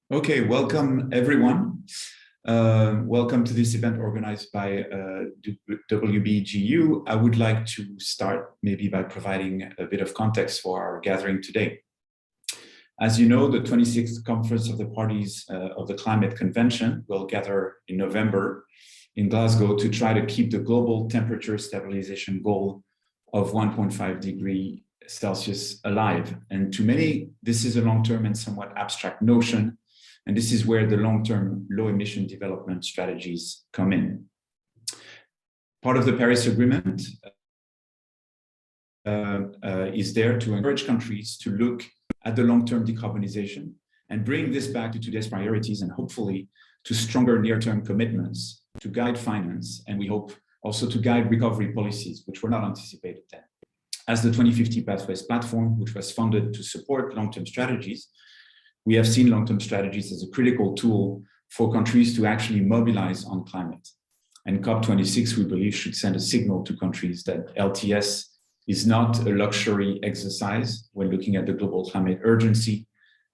Okay, welcome everyone. Welcome to this event organized by WBGU. I would like to start maybe by providing a bit of context for our gathering today. As you know, the 26th Conference of the Parties of the Climate Convention will gather in November in Glasgow to try to keep the global temperature stabilization goal of 1.5 degrees Celsius alive. And to many, this is a long-term and somewhat abstract notion. And this is where the long-term low-emission development strategies come in. Part of the Paris Agreement is there to encourage countries to look at the long-term decarbonization and bring this back to today's priorities and hopefully to stronger near-term commitments to guide finance, and we hope also to guide recovery policies, which were not anticipated then. As the 2050 Pathways Platform, which was funded to support long-term strategies, we have seen long-term strategies as a critical tool for countries to actually mobilize on climate. And COP26, we believe, should send a signal to countries that LTS is not a luxury exercise when looking at the global climate urgency,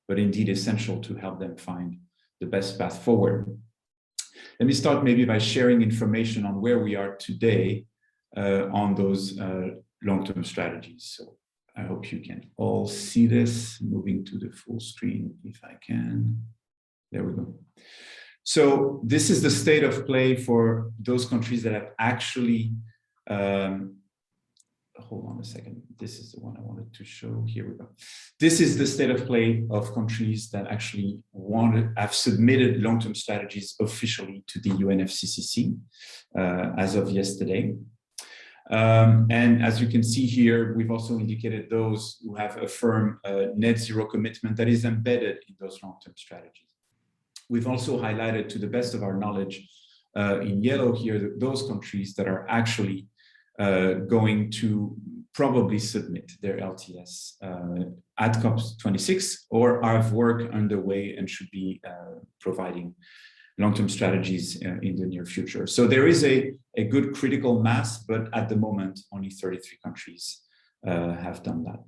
but indeed essential to help them find the best path forward. Let me start maybe by sharing information on where we are today on those long-term strategies. So I hope you can all see this. Moving to the full screen, if I can. There we go. So this is the state of play for those countries that have actually, hold on a second. This is the one I wanted to show. Here we go. This is the state of play of countries that actually have submitted long-term strategies officially to the UNFCCC as of yesterday. And as you can see here, we've also indicated those who have a firm net zero commitment that is embedded in those long-term strategies. We've also highlighted, to the best of our knowledge, in yellow here, those countries that are actually going to probably submit their LTS at COP26 or have work underway and should be providing long-term strategies in the near future. So there is a good critical mass, but at the moment, only 33 countries have done that.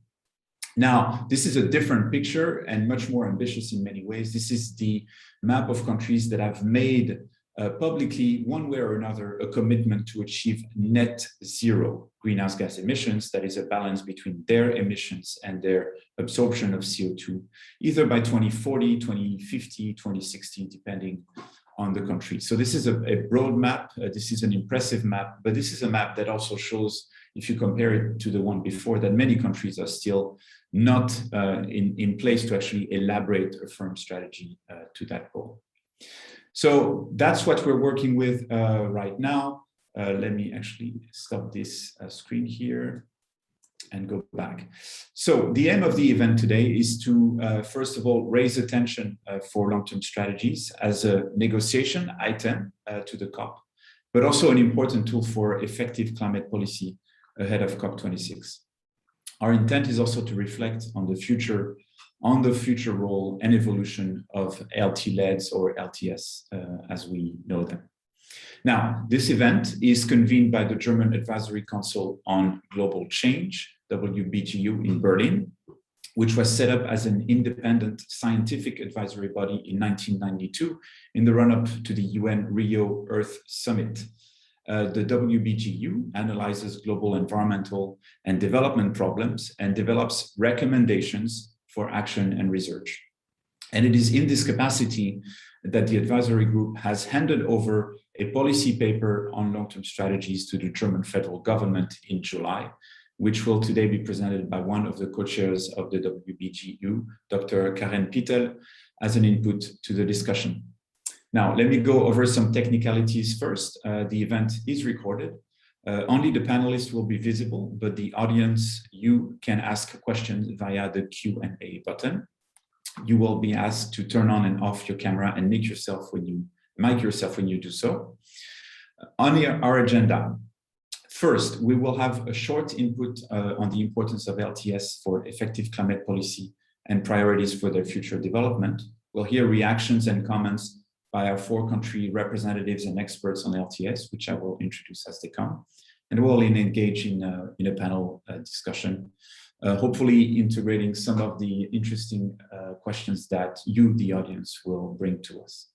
Now, this is a different picture and much more ambitious in many ways. This is the map of countries that have made publicly, one way or another, a commitment to achieve net zero greenhouse gas emissions. That is a balance between their emissions and their absorption of CO2, either by 2040, 2050, 2060, depending on the country. So this is a broad map. This is an impressive map, but this is a map that also shows, if you compare it to the one before, that many countries are still not in place to actually elaborate a firm strategy to that goal. So that's what we're working with right now. Let me actually stop this screen here and go back. So the aim of the event today is to, first of all, raise attention for long-term strategies as a negotiation item to the COP, but also an important tool for effective climate policy ahead of COP26. Our intent is also to reflect on the future role and evolution of LT-LEDs or LTS as we know them. Now, this event is convened by the German Advisory Council on Global Change, WBGU, in Berlin, which was set up as an independent scientific advisory body in 1992 in the run-up to the UN Rio Earth Summit. The WBGU analyzes global environmental and development problems and develops recommendations for action and research. And it is in this capacity that the advisory group has handed over a policy paper on long-term strategies to the German federal government in July, which will today be presented by one of the co-chairs of the WBGU, Dr. Karen Pittel, as an input to the discussion. Now, let me go over some technicalities first. The event is recorded. Only the panelists will be visible, but the audience, you can ask questions via the Q&A button. You will be asked to turn on and off your camera and mic yourself when you do so. On our agenda, first, we will have a short input on the importance of LTS for effective climate policy and priorities for their future development. We'll hear reactions and comments by our 4 country representatives and experts on LTS, which I will introduce as they come. And we'll engage in a panel discussion hopefully integrating some of the interesting questions that you, the audience, will bring to us.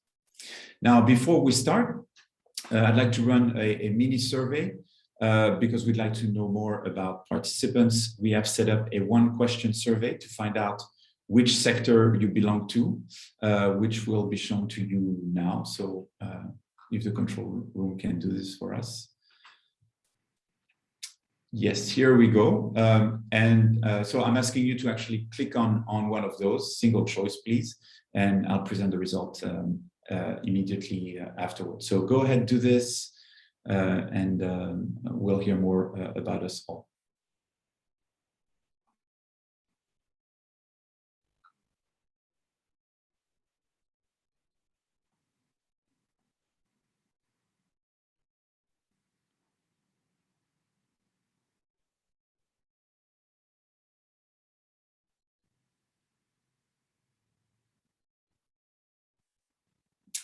Now, before we start, I'd like to run a mini survey because we'd like to know more about participants. We have set up a one-question survey to find out which sector you belong to, which will be shown to you now. So if the control room can do this for us. Yes, here we go. So I'm asking you to actually click on one of those, single choice, please, and I'll present the result immediately afterwards. So go ahead, do this, and we'll hear more about us all.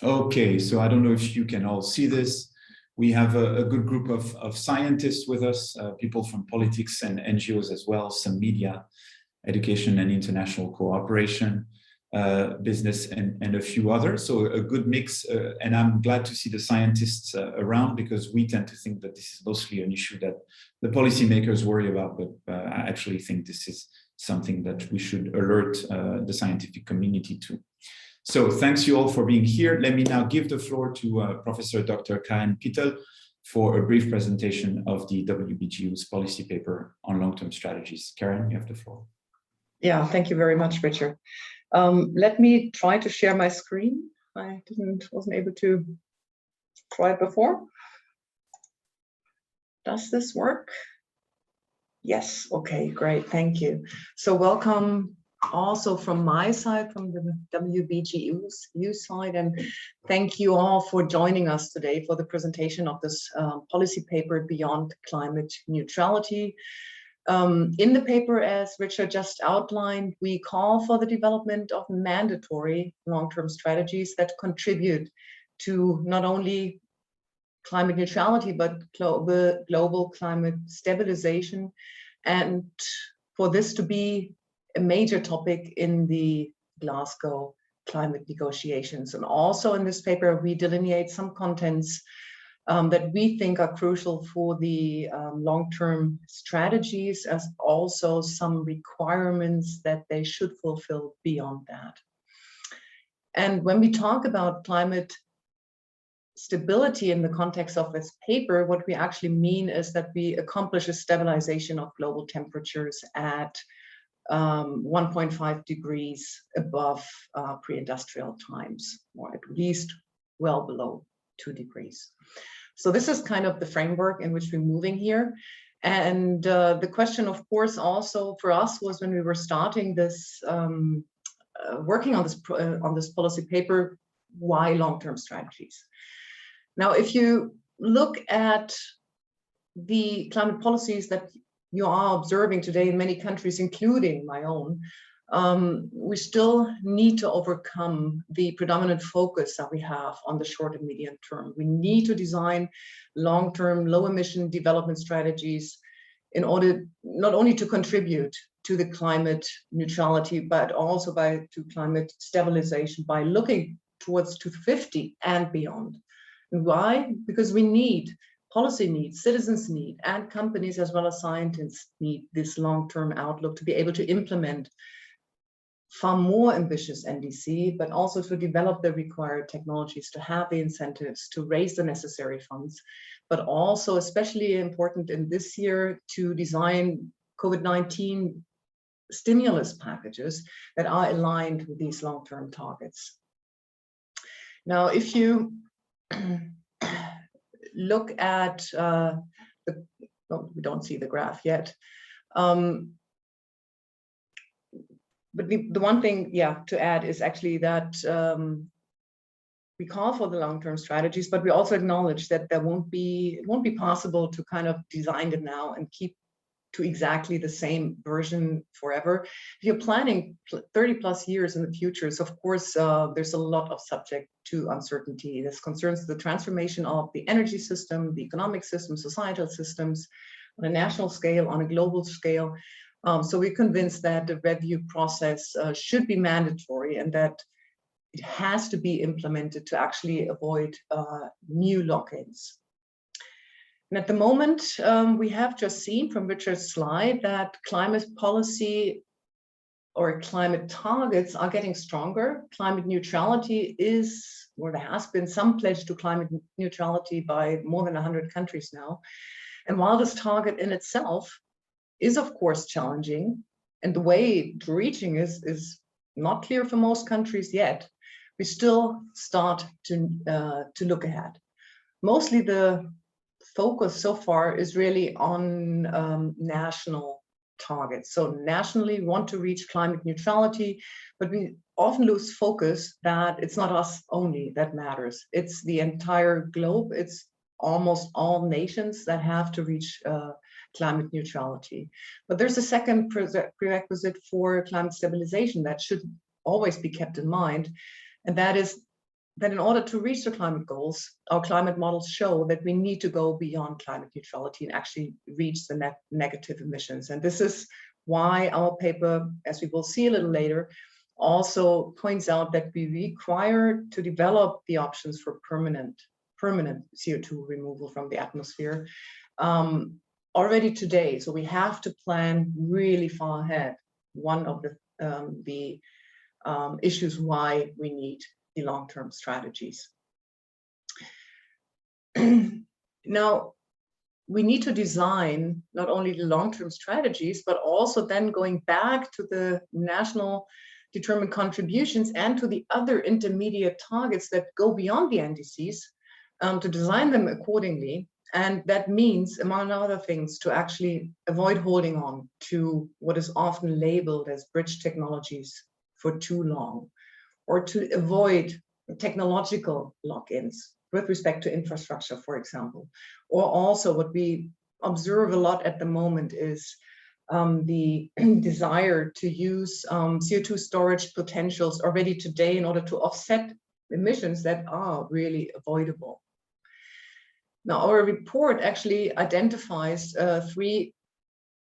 Okay, so I don't know if you can all see this. We have a good group of scientists with us, people from politics and NGOs as well, some media, education and international cooperation, business, and a few others. So a good mix, and I'm glad to see the scientists around, because we tend to think that this is mostly an issue that the policymakers worry about, but I actually think this is something that we should alert the scientific community to. So thanks you all for being here. Let me now give the floor to Professor Dr. Karen Pittel for a brief presentation of the WBGU's policy paper on long-term strategies. Karen, you have the floor. Yeah, thank you very much, Richard. Let me try to share my screen. I wasn't able to try it before. Does this work? Yes, okay, great, thank you. So welcome also from my side, from the WBGU side, and thank you all for joining us today for the presentation of this policy paper, Beyond Climate Neutrality. In the paper, as Richard just outlined, we call for the development of mandatory long-term strategies that contribute to not only climate neutrality, but global climate stabilization, and for this to be a major topic in the Glasgow climate negotiations. And also in this paper, we delineate some contents that we think are crucial for the long-term strategies, as also some requirements that they should fulfill beyond that. And when we talk about climate stability in the context of this paper, what we actually mean is that we accomplish a stabilization of global temperatures at 1.5 degrees above pre-industrial times, or at least well below 2 degrees. So this is kind of the framework in which we're moving here. And the question, of course, also for us was, when we were starting this, working on this policy paper, why long-term strategies? Now, if you look at the climate policies that you are observing today in many countries, including my own, we still need to overcome the predominant focus that we have on the short and medium term. We need to design long-term, low-emission development strategies in order not only to contribute to the climate neutrality, but also to climate stabilization by looking towards 2050 and beyond. And why? Because we need policy needs, citizens need, and companies as well as scientists need this long-term outlook to be able to implement far more ambitious NDC, but also to develop the required technologies, to have the incentives, to raise the necessary funds, but also, especially important in this year, to design COVID-19 stimulus packages that are aligned with these long-term targets. Now, if you look at we don't see the graph yet. But the one thing, to add is actually that we call for the long-term strategies, but we also acknowledge that it won't be possible to kind of design it now and keep to exactly the same version forever. If you're planning 30 plus years in the future, so of course, there's a lot of subject to uncertainty. This concerns the transformation of the energy system, the economic system, societal systems on a national scale, on a global scale. So we're convinced that the review process should be mandatory and that it has to be implemented to actually avoid new lock-ins. And at the moment, we have just seen from Richard's slide that climate policy or climate targets are getting stronger. Climate neutrality is, or there has been some pledge to climate neutrality by more than 100 countries now. And while this target in itself is of course challenging, and the way to reaching is not clear for most countries yet, we still start to look ahead. Mostly the focus so far is really on national targets. So nationally we want to reach climate neutrality, but we often lose focus that it's not us only that matters. It's the entire globe. It's almost all nations that have to reach climate neutrality. But there's a second prerequisite for climate stabilization that should always be kept in mind, and that is that in order to reach the climate goals, our climate models show that we need to go beyond climate neutrality and actually reach the negative emissions. And this is why our paper, as we will see a little later, also points out that we require to develop the options for permanent CO2 removal from the atmosphere already today. So we have to plan really far ahead. One of the issues why we need the long-term strategies. Now, we need to design not only the long-term strategies, but also then going back to the national determined contributions and to the other intermediate targets that go beyond the NDCs to design them accordingly. And that means, among other things, to actually avoid holding on to what is often labeled as bridge technologies for too long, or to avoid technological lock-ins with respect to infrastructure, for example. Or also what we observe a lot at the moment is the desire to use CO2 storage potentials already today in order to offset emissions that are really avoidable. Now, our report actually identifies 3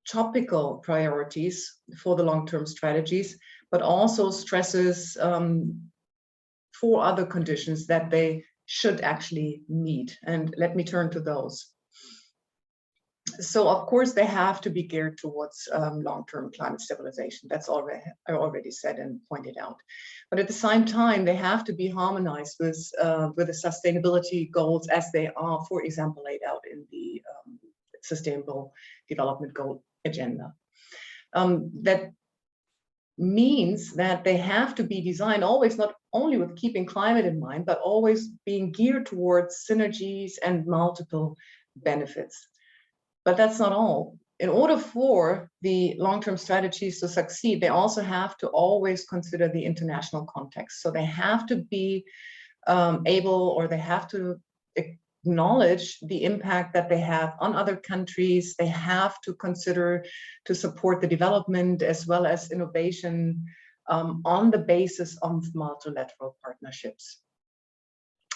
topical priorities for the long-term strategies, but also stresses 4 other conditions that they should actually meet. And let me turn to those. So of course, they have to be geared towards long-term climate stabilization. That's I already said and pointed out. But at the same time, they have to be harmonized with the sustainability goals as they are, for example, laid out in the Sustainable Development Goal agenda. That means that they have to be designed always not only with keeping climate in mind, but always being geared towards synergies and multiple benefits. But that's not all. In order for the long-term strategies to succeed, they also have to always consider the international context. So they have to be able, or they have to acknowledge the impact that they have on other countries. They have to consider to support the development as well as innovation on the basis of multilateral partnerships.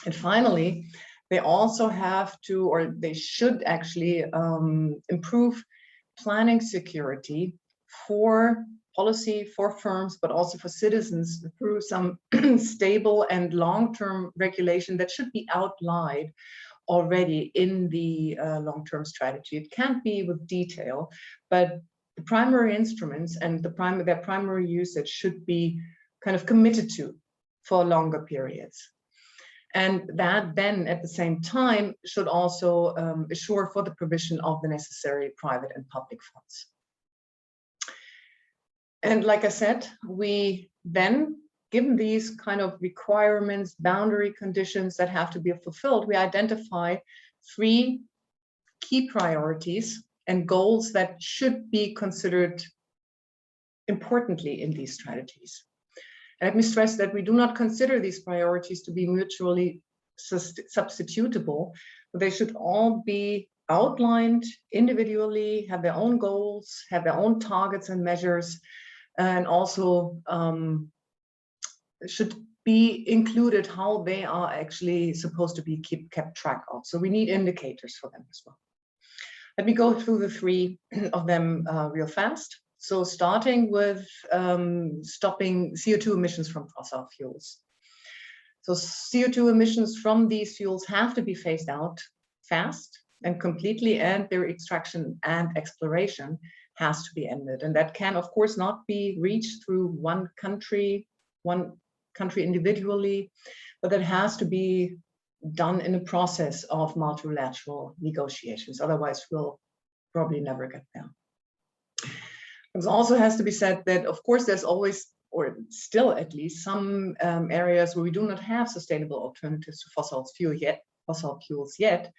And finally, they also have to, or they should actually improve planning security for policy, for firms, but also for citizens through some stable and long-term regulation that should be outlined already in the long-term strategy. It can't be with detail, but the primary instruments and their primary usage should be kind of committed to for longer periods. And that then at the same time should also assure for the provision of the necessary private and public funds. And like I said, we then, given these kind of requirements, boundary conditions that have to be fulfilled, we identify 3 key priorities and goals that should be considered importantly in these strategies. Let me stress that we do not consider these priorities to be mutually substitutable, but they should all be outlined individually, have their own goals, have their own targets and measures, and also should be included how they are actually supposed to be kept track of. So we need indicators for them as well. Let me go through the 3 of them real fast. So starting with stopping CO2 emissions from fossil fuels. So CO2 emissions from these fuels have to be phased out fast and completely, and their extraction and exploration has to be ended. And that can, of course, not be reached through one country individually, but that has to be done in a process of multilateral negotiations. Otherwise, we'll probably never get there. It also has to be said that, of course, there's always, or still at least, some areas where we do not have sustainable alternatives to fossil fuels yet.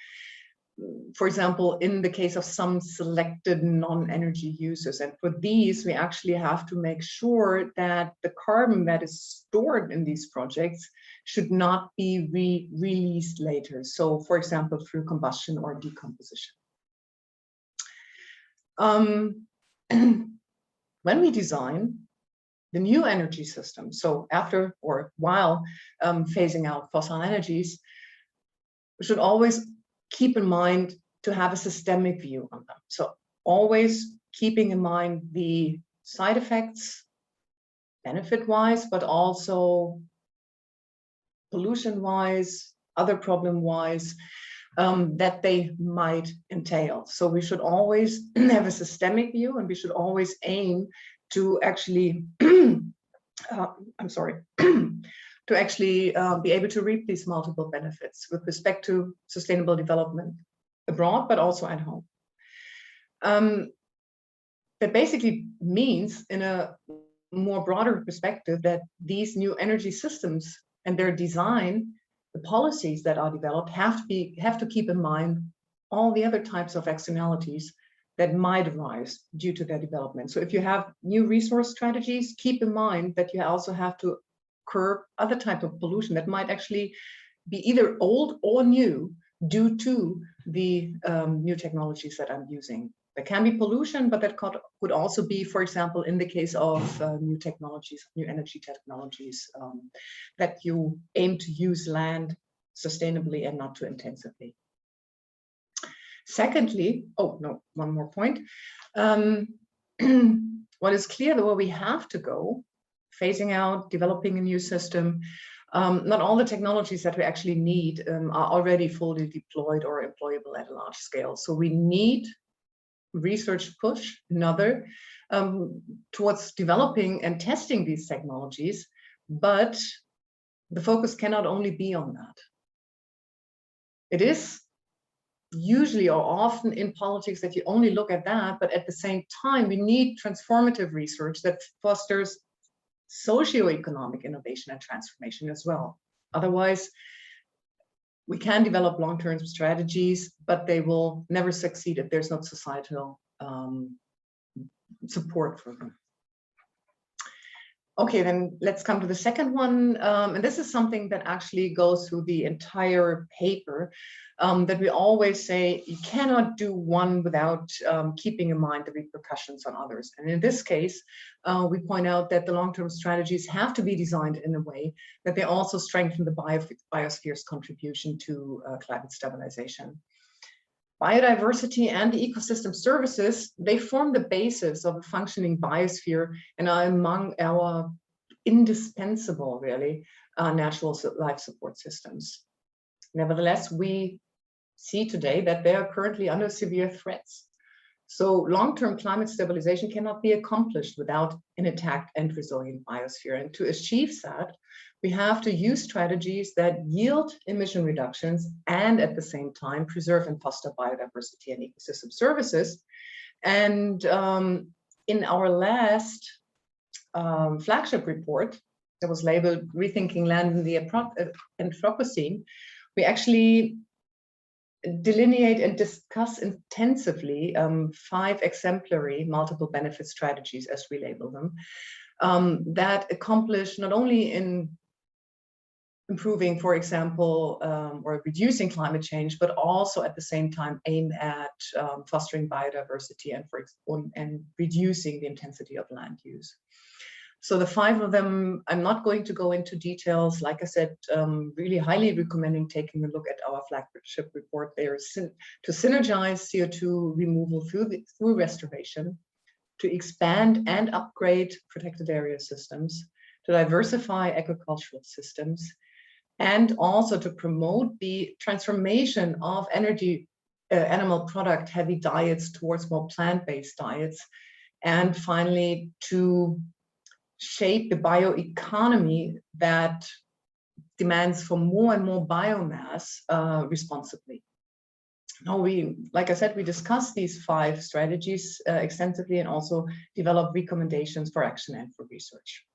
For example, in the case of some selected non-energy users. And for these, we actually have to make sure that the carbon that is stored in these projects should not be released later. So, for example, through combustion or decomposition. When we design the new energy system, so after or while phasing out fossil energies, we should always keep in mind to have a systemic view on them. So always keeping in mind the side effects, benefit-wise, but also pollution-wise, other problem-wise, that they might entail. So we should always have a systemic view, and we should always aim to actually, to actually be able to reap these multiple benefits with respect to sustainable development abroad, but also at home. That basically means, in a more broader perspective, that these new energy systems and their design, the policies that are developed, have to keep in mind all the other types of externalities that might arise due to their development. So if you have new resource strategies, keep in mind that you also have to curb other type of pollution that might actually be either old or new due to the new technologies that I'm using. There can be pollution, but that could also be, for example, in the case of new technologies, new energy technologies, that you aim to use land sustainably and not too intensively. Secondly, one more point. What is clear, though, where we have to go, phasing out, developing a new system, not all the technologies that we actually need are already fully deployed or employable at a large scale. So we need research push, towards developing and testing these technologies, but the focus cannot only be on that. It is usually or often in politics that you only look at that, but at the same time, we need transformative research that fosters socioeconomic innovation and transformation as well. Otherwise, we can develop long-term strategies, but they will never succeed if there's not societal support for them. Okay, then let's come to the second one. And this is something that actually goes through the entire paper, that we always say you cannot do one without keeping in mind the repercussions on others. And in this case, we point out that the long-term strategies have to be designed in a way that they also strengthen the biosphere's contribution to climate stabilization. Biodiversity and ecosystem services, they form the basis of a functioning biosphere and are among our indispensable, really, natural life support systems. Nevertheless, we see today that they are currently under severe threats. So long-term climate stabilization cannot be accomplished without an intact and resilient biosphere. And to achieve that, we have to use strategies that yield emission reductions and at the same time preserve and foster biodiversity and ecosystem services. And in our last flagship report that was labeled Rethinking Land in the Anthropocene, we actually delineate and discuss intensively 5 exemplary multiple benefit strategies, as we label them, that accomplish not only in improving, for example, or reducing climate change, but also at the same time aim at fostering biodiversity and reducing the intensity of land use. So the 5 of them, I'm not going to go into details. Like I said, really highly recommending taking a look at our flagship report there to synergize CO2 removal through restoration, to expand and upgrade protected area systems, to diversify agricultural systems, and also to promote the transformation of animal product heavy diets towards more plant-based diets, and finally to shape the bioeconomy that demands for more and more biomass responsibly. Now like I said, we discussed these 5 strategies extensively and also developed recommendations for action and for research.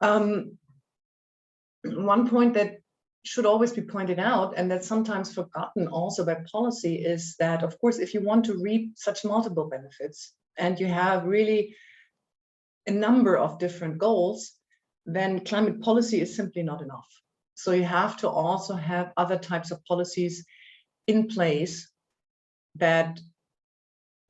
One point that should always be pointed out, and that's sometimes forgotten also by policy, is that, of course, if you want to reap such multiple benefits and you have really a number of different goals, then climate policy is simply not enough. So you have to also have other types of policies in place that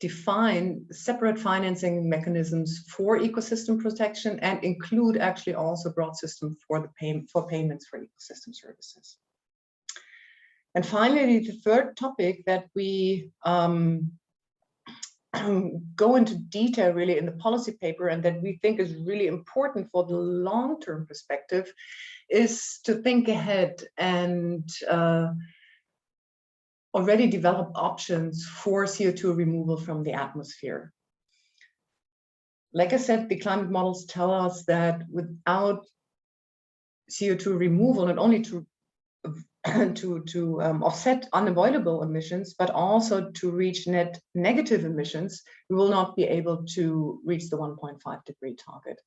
define separate financing mechanisms for ecosystem protection and include actually also broad system for payments for ecosystem services. And finally, the third topic that we go into detail really in the policy paper and that we think is really important for the long-term perspective is to think ahead and already develop options for CO2 removal from the atmosphere. Like I said, the climate models tell us that without CO2 removal, not only to offset unavoidable emissions, but also to reach net negative emissions, we will not be able to reach the 1.5 degree target.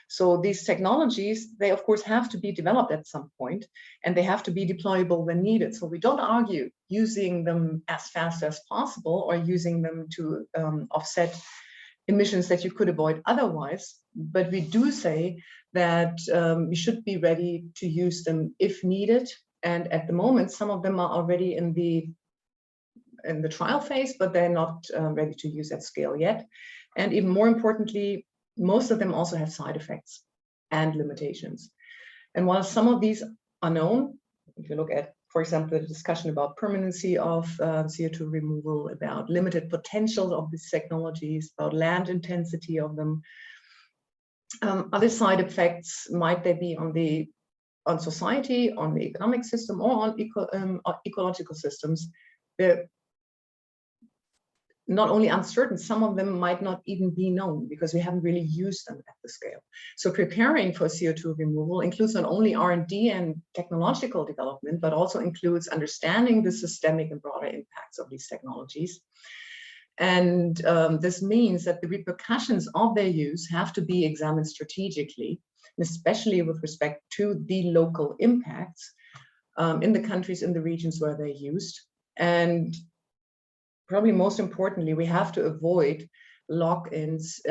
So these technologies, they of course have to be developed at some point, and they have to be deployable when needed. So we don't argue using them as fast as possible or using them to offset emissions that you could avoid otherwise, but we do say that we should be ready to use them if needed. And at the moment, some of them are already in the trial phase, but they're not ready to use at scale yet. And even more importantly, most of them also have side effects and limitations. And while some of these are known, if you look at, for example, the discussion about permanency of CO2 removal, about limited potential of these technologies, about land intensity of them, other side effects, might they be on society, on the economic system, or on ecological systems, they're not only uncertain, some of them might not even be known because we haven't really used them at the scale. So preparing for CO2 removal includes not only R&D and technological development, but also includes understanding the systemic and broader impacts of these technologies. And this means that the repercussions of their use have to be examined strategically, especially with respect to the local impacts in the countries, in the regions where they're used. And probably most importantly, we have to avoid lock-ins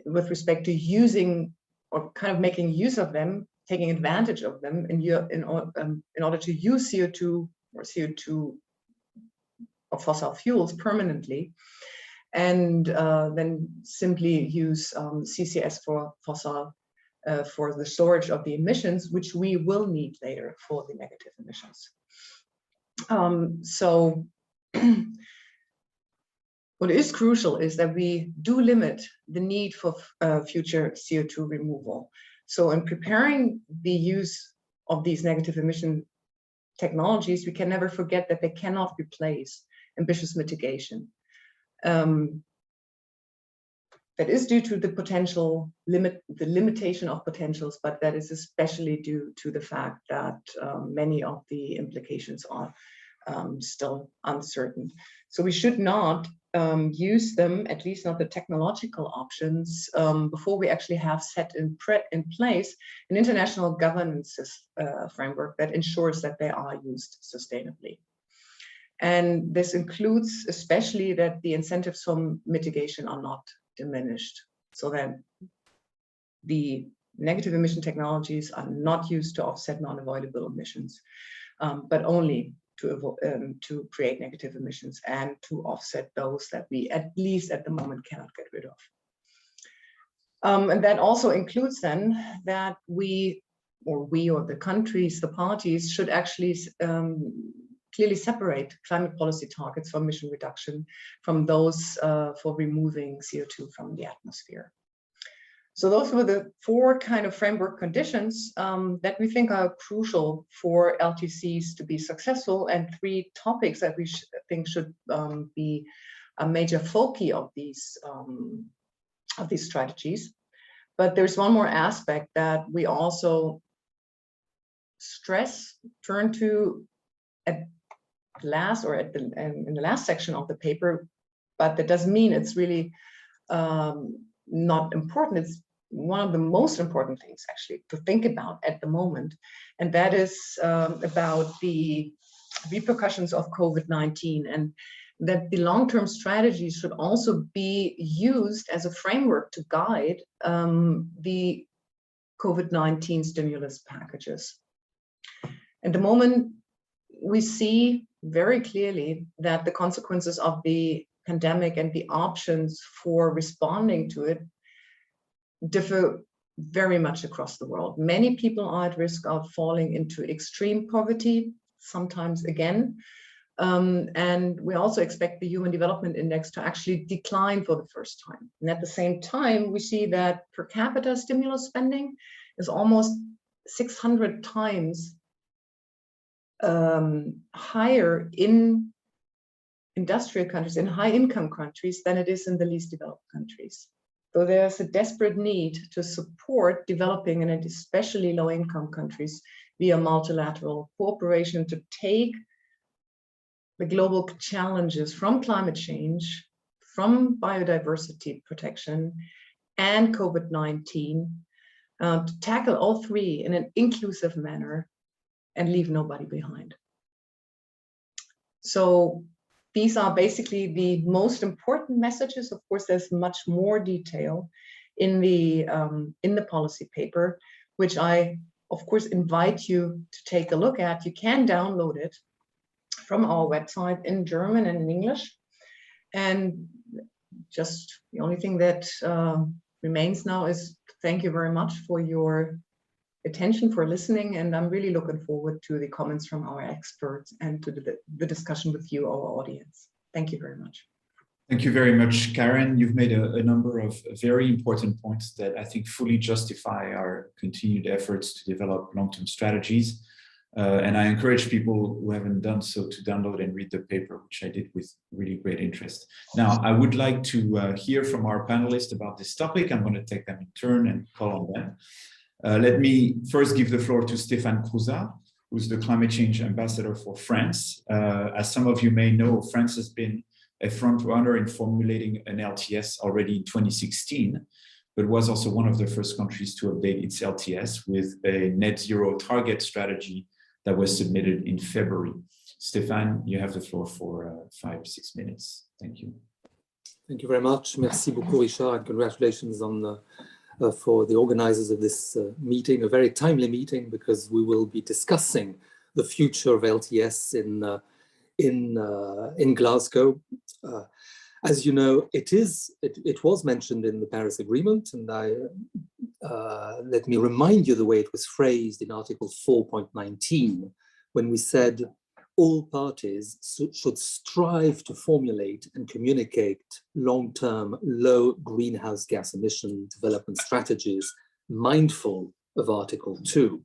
with respect to using or kind of making use of them, taking advantage of them in order to use CO2 or fossil fuels permanently, and then simply use CCS for the storage of the emissions, which we will need later for the negative emissions. What is crucial is that we do limit the need for future CO2 removal. So in preparing the use of these negative emission technologies, we can never forget that they cannot replace ambitious mitigation. That is due to the limitation of potentials, but that is especially due to the fact that many of the implications are still uncertain. So we should not use them, at least not the technological options, before we actually have set in place an international governance framework that ensures that they are used sustainably. And this includes especially that the incentives from mitigation are not diminished, so that the negative emission technologies are not used to offset non-avoidable emissions, but only to create negative emissions and to offset those that we, at least at the moment, cannot get rid of. And that also includes then that we or the countries, the parties, should actually clearly separate climate policy targets for emission reduction from those for removing CO2 from the atmosphere. So those were the 4 kind of framework conditions that we think are crucial for LTCs to be successful, and 3 topics that we think should be a major foci of these strategies. But there's one more aspect that we also turn to at last, or in the last section of the paper, but that doesn't mean it's really not important. It's one of the most important things actually to think about at the moment, and that is about the repercussions of COVID-19, and that the long-term strategies should also be used as a framework to guide the COVID-19 stimulus packages. At the moment, we see very clearly that the consequences of the pandemic and the options for responding to it differ very much across the world. Many people are at risk of falling into extreme poverty, sometimes again. And we also expect the Human Development Index to actually decline for the first time. And at the same time, we see that per capita stimulus spending is almost 600 times higher in industrial countries, in high-income countries, than it is in the least developed countries. So there's a desperate need to support developing and especially low-income countries via multilateral cooperation to take the global challenges from climate change, from biodiversity protection, and COVID-19, to tackle all 3 in an inclusive manner and leave nobody behind. So these are basically the most important messages. Of course, there's much more detail in the policy paper, which I, of course, invite you to take a look at. You can download it from our website in German and in English. And just the only thing that remains now is to thank you very much for your attention, for listening, and I'm really looking forward to the comments from our experts and to the discussion with you, our audience. Thank you very much. Thank you very much, Karen. You've made a number of very important points that I think fully justify our continued efforts to develop long-term strategies. And I encourage people who haven't done so to download and read the paper, which I did with really great interest. Now, I would like to hear from our panelists about this topic. I'm going to take them in turn and call on them. Let me first give the floor to Stéphane Crouzat, who's the climate change ambassador for France. As some of you may know, France has been a front runner in formulating an LTS already in 2016, but was also one of the first countries to update its LTS with a net zero target strategy that was submitted in February. Stéphane, you have the floor for 5-6 minutes. Thank you. Thank you very much. Merci beaucoup, Richard, and congratulations on for the organizers of this meeting, a very timely meeting, because we will be discussing the future of LTS in Glasgow. As you know, it was mentioned in the Paris Agreement, and let me remind you the way it was phrased in Article 4.19, when we said all parties should strive to formulate and communicate long-term low greenhouse gas emission development strategies mindful of Article 2,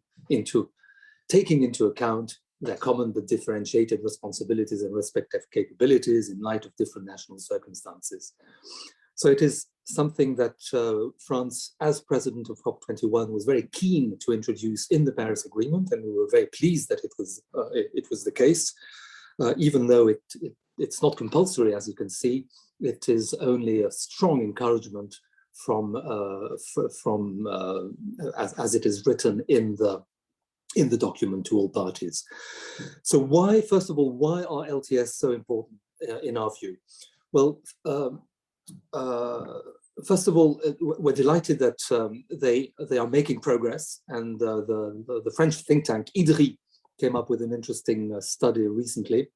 taking into account their common but differentiated responsibilities and respective capabilities in light of different national circumstances. So it is something that France, as president of COP21, was very keen to introduce in the Paris Agreement, and we were very pleased that it was the case. Even though it's not compulsory, as you can see, it is only a strong encouragement from as it is written in the document to all parties. So why, first of all, why are LTS so important in our view? Well, first of all, we're delighted that they are making progress, and the French think tank IDRI came up with an interesting study recently,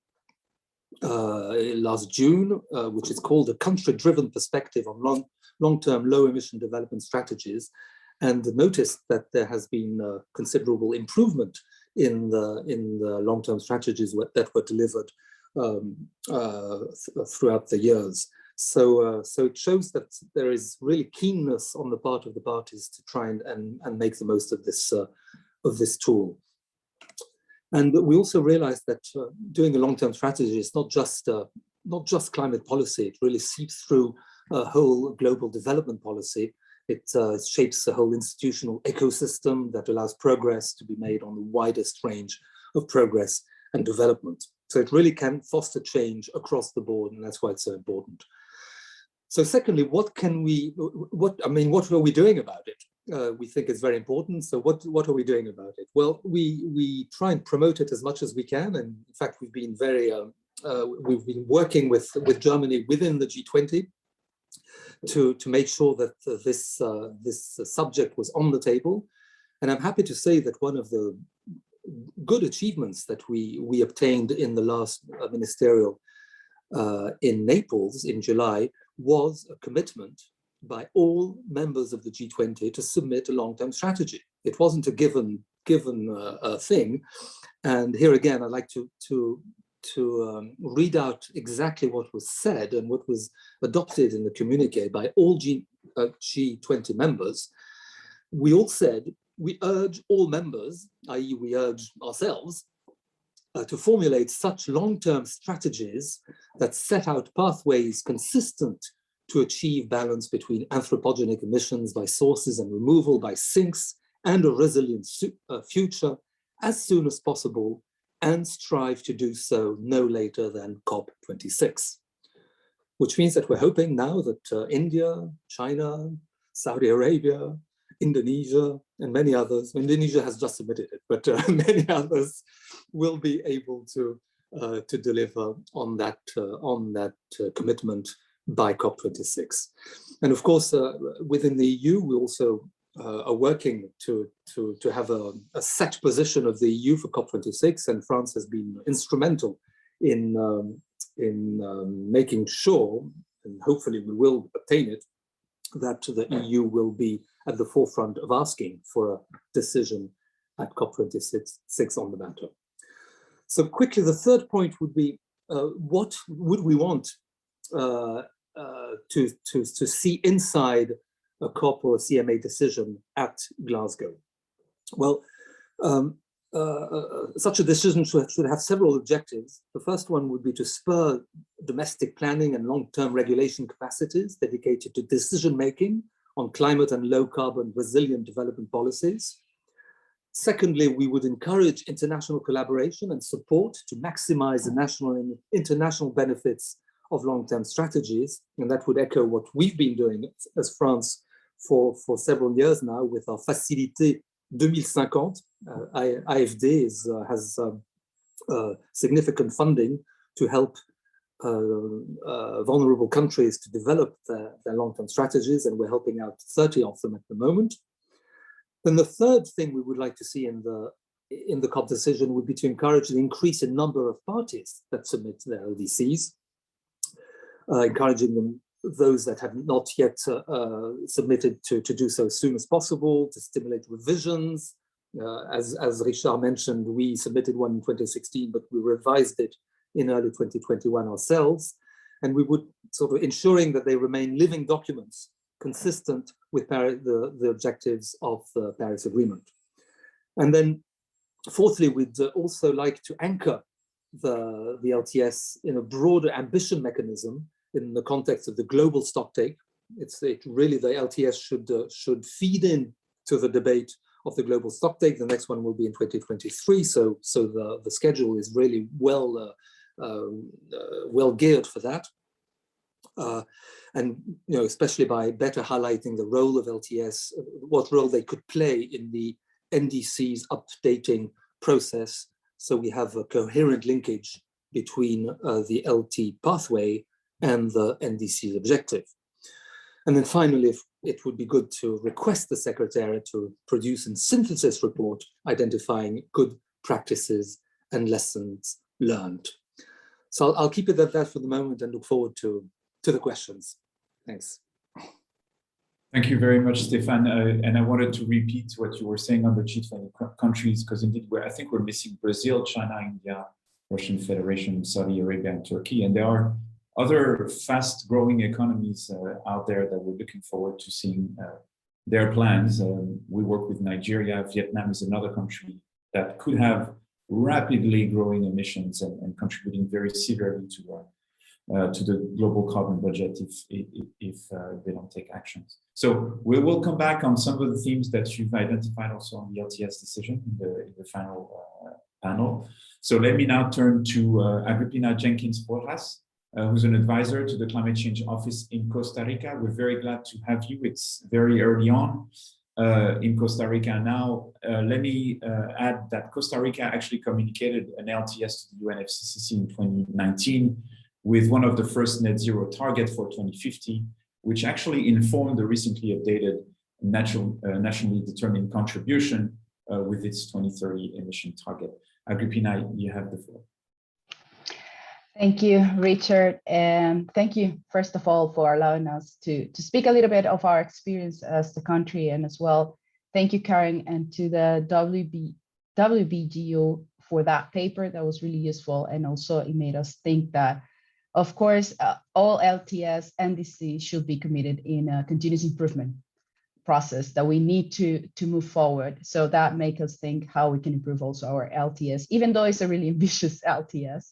last June, which is called a country-driven perspective on long-term low-emission development strategies, and noticed that there has been considerable improvement in the long-term strategies that were delivered throughout the years. So it shows that there is really keenness on the part of the parties to try and make the most of this tool. And we also realized that doing a long-term strategy is not just climate policy. It really seeps through a whole global development policy. It shapes a whole institutional ecosystem that allows progress to be made on the widest range of progress and development. So it really can foster change across the board, and that's why it's so important. So secondly, what are we doing about it? We think it's very important. So what are we doing about it? Well, we try and promote it as much as we can. And in fact, we've been working with Germany within the G20 to make sure that this subject was on the table. And I'm happy to say that one of the good achievements that we obtained in the last ministerial in Naples in July was a commitment by all members of the G20 to submit a long-term strategy. It wasn't a given thing. And here again, I'd like to read out exactly what was said and what was adopted in the communique by all G20 members. We all said, we urge all members, i.e. we urge ourselves, to formulate such long-term strategies that set out pathways consistent to achieve balance between anthropogenic emissions by sources and removal by sinks and a resilient future as soon as possible, and strive to do so no later than COP26. Which means that we're hoping now that India, China, Saudi Arabia, Indonesia, and many others, Indonesia has just submitted it, but many others will be able to deliver on that commitment by COP26. And of course, within the EU, we also are working to have a set position of the EU for COP26, and France has been instrumental in making sure, and hopefully we will obtain it, that the EU will be at the forefront of asking for a decision at COP26 on the matter. So quickly, the third point would be, what would we want to see inside a COP or a CMA decision at Glasgow? Well, such a decision should have several objectives. The first one would be to spur domestic planning and long-term regulation capacities dedicated to decision-making on climate and low-carbon resilient development policies. Secondly, we would encourage international collaboration and support to maximize the national and international benefits of long-term strategies. And that would echo what we've been doing as France for several years now with our Facilité 2050. AFD has significant funding to help vulnerable countries to develop their long-term strategies, and we're helping out 30 of them at the moment. Then the third thing we would like to see in the COP decision would be to encourage the increase in number of parties that submit their LDCs, encouraging them, those that have not yet submitted, to do so as soon as possible, to stimulate revisions. As Richard mentioned, we submitted one in 2016, but we revised it in early 2021 ourselves. And we would sort of ensuring that they remain living documents consistent with the objectives of the Paris Agreement. And then fourthly, we'd also like to anchor the LTS in a broader ambition mechanism in the context of the global stocktake. Really the LTS should feed in to the debate of the global stocktake. The next one will be in 2023. So the schedule is really well geared for that. And especially by better highlighting the role of LTS, what role they could play in the NDC's updating process. So we have a coherent linkage between the LT pathway and the NDC's objective. And then finally, it would be good to request the Secretariat to produce a synthesis report identifying good practices and lessons learned. So I'll keep it at that for the moment and look forward to the questions. Thanks. Thank you very much, Stefan. And I wanted to repeat what you were saying on the G20 countries, because indeed, I think we're missing Brazil, China, India, Russian Federation, Saudi Arabia, and Turkey. And there are other fast-growing economies out there that we're looking forward to seeing their plans. We work with Nigeria. Vietnam is another country that could have rapidly growing emissions and contributing very severely to the global carbon budget if they don't take actions. So we will come back on some of the themes that you've identified also on the LTS decision in the final panel. So let me now turn to Agrippina Jenkins-Porras, who's an advisor to the Climate Change Office in Costa Rica. We're very glad to have you. It's very early on in Costa Rica now. Let me add that Costa Rica actually communicated an LTS to the UNFCCC in 2019 with one of the first net zero target for 2050, which actually informed the recently updated nationally determined contribution with its 2030 emission target. Agrippina, you have the floor. Thank you, Richard, and thank you, first of all, for allowing us to speak a little bit of our experience as the country, and as well, thank you, Karen, and to the WBGO for that paper. That was really useful, and also it made us think that, of course, all LTS NDC should be committed in a continuous improvement process, that we need to move forward. So that makes us think how we can improve also our LTS, even though it's a really ambitious LTS.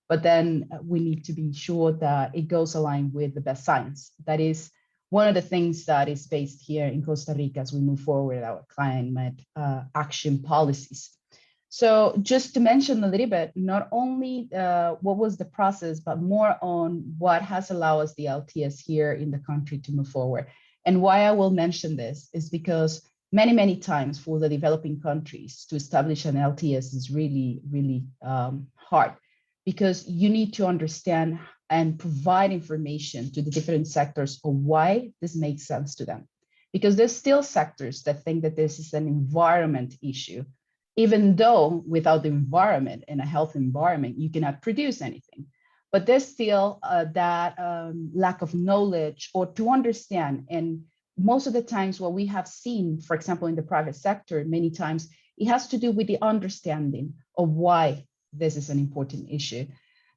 But then we need to be sure that it goes aligned with the best science. That is one of the things that is based here in Costa Rica as we move forward our climate action policies. So just to mention a little bit, not only what was the process, but more on what has allowed us the LTS here in the country to move forward. And why I will mention this is because many times for the developing countries to establish an LTS is really hard, because you need to understand and provide information to the different sectors of why this makes sense to them. Because there's still sectors that think that this is an environment issue, even though without the environment and a healthy environment, you cannot produce anything. But there's still that lack of knowledge or to understand. And most of the times what we have seen, for example, in the private sector, many times it has to do with the understanding of why this is an important issue.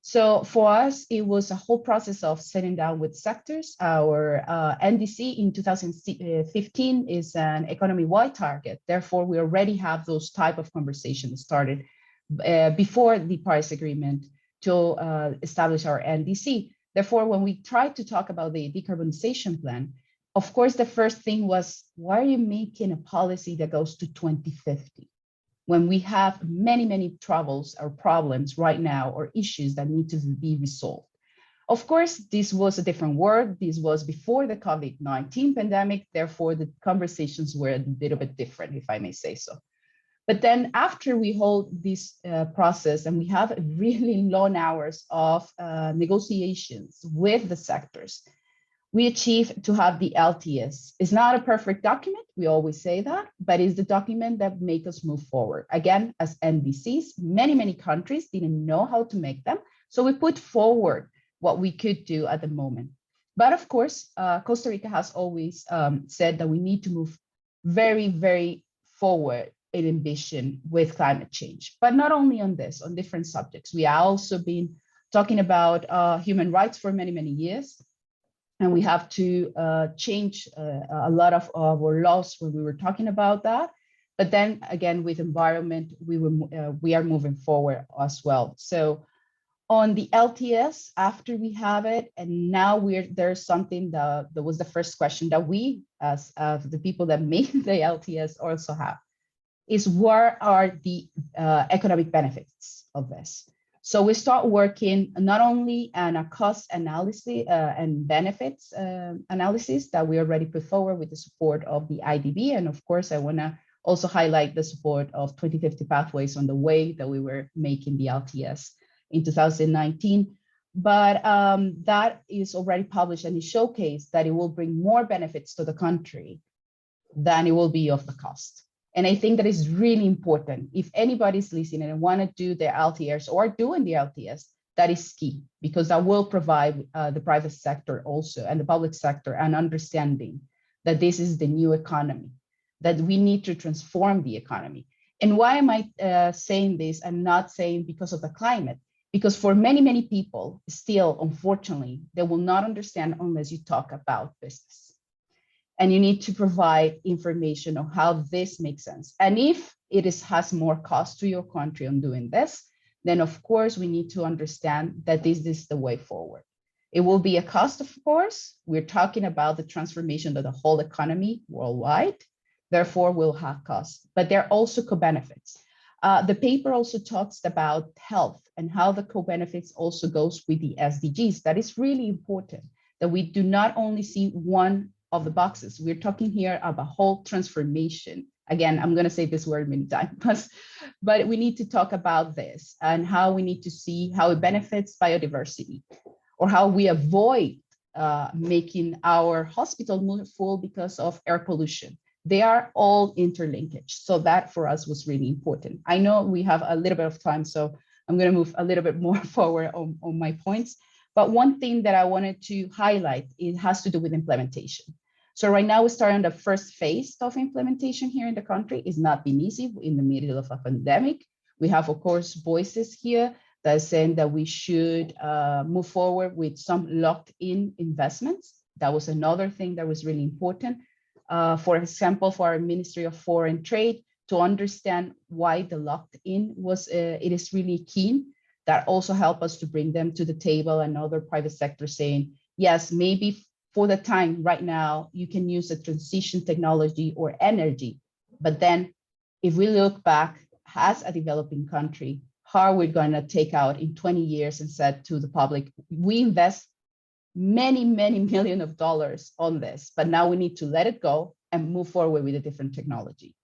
So for us, it was a whole process of sitting down with sectors. Our NDC in 2015 is an economy-wide target. Therefore, we already have those type of conversations started before the Paris Agreement to establish our NDC. Therefore, when we tried to talk about the decarbonization plan, of course, the first thing was, why are you making a policy that goes to 2050? When we have many troubles or problems right now or issues that need to be resolved. Of course, this was a different world. This was before the COVID-19 pandemic. Therefore, the conversations were a little bit different, if I may say so. But then after we hold this process and we have really long hours of negotiations with the sectors, we achieve to have the LTS. It's not a perfect document, we always say that, but it's the document that make us move forward. Again, as NDCs, many countries didn't know how to make them, so we put forward what we could do at the moment. But of course, Costa Rica has always said that we need to move very forward in ambition with climate change. But not only on this, on different subjects. We have also been talking about human rights for many years. And we have to change a lot of our laws when we were talking about that. But then again, with environment, we are moving forward as well. So on the LTS, after we have it, and now there's something that was the first question that we, as the people that made the LTS, also have, is what are the economic benefits of this? So we start working not only on a cost analysis and benefits analysis that we already put forward with the support of the IDB. And of course, I wanna also highlight the support of 2050 Pathways on the way that we were making the LTS in 2019. But that is already published and it showcased that it will bring more benefits to the country than it will be of the cost. And I think that is really important. If anybody's listening and want to do the LTS or doing the LTS, that is key, because that will provide the private sector also and the public sector an understanding that this is the new economy, that we need to transform the economy. And why am I saying this? I'm not saying because of the climate, because for many, many people, still, unfortunately, they will not understand unless you talk about business. And you need to provide information on how this makes sense. And if it has more cost to your country on doing this, then of course we need to understand that this is the way forward. It will be a cost, of course. We're talking about the transformation of the whole economy worldwide. Therefore, we'll have costs, but there are also co-benefits. The paper also talks about health and how the co-benefits also goes with the SDGs. That is really important, that we do not only see one of the boxes. We're talking here about whole transformation. Again, I'm going to say this word many times, but we need to talk about this and how we need to see how it benefits biodiversity, or how we avoid making our hospital more full because of air pollution. They are all interlinkage. So that for us was really important. I know we have a little bit of time, so I'm going to move a little bit more forward on my points. But one thing that I wanted to highlight, it has to do with implementation. So right now we're starting the first phase of implementation here in the country. It's not been easy in the middle of a pandemic. We have, of course, voices here that are saying that we should move forward with some locked-in investments. That was another thing that was really important. For example, for our Ministry of Foreign Trade, to understand why the locked-in was, it is really keen. That also helped us to bring them to the table, and other private sector saying, yes, maybe for the time right now, you can use a transition technology or energy. But then if we look back as a developing country, how are we going to take out in 20 years and said to the public, we invest many, many millions of dollars on this, but now we need to let it go and move forward with a different technology.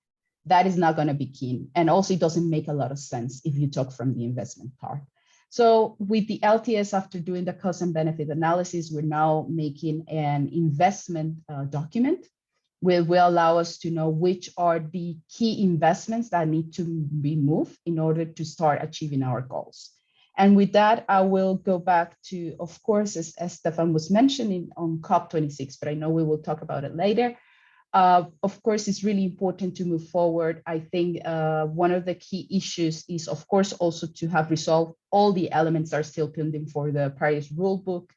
That is not going to be keen. And also it doesn't make a lot of sense if you talk from the investment part. So with the LTS, after doing the cost and benefit analysis, we're now making an investment document, which will allow us to know which are the key investments that need to be moved in order to start achieving our goals. And with that, I will go back to, of course, as Stefan was mentioning on COP26, but I know we will talk about it later. Of course, it's really important to move forward. I think one of the key issues is, of course, also to have resolved all the elements that are still pending for the Paris rulebook.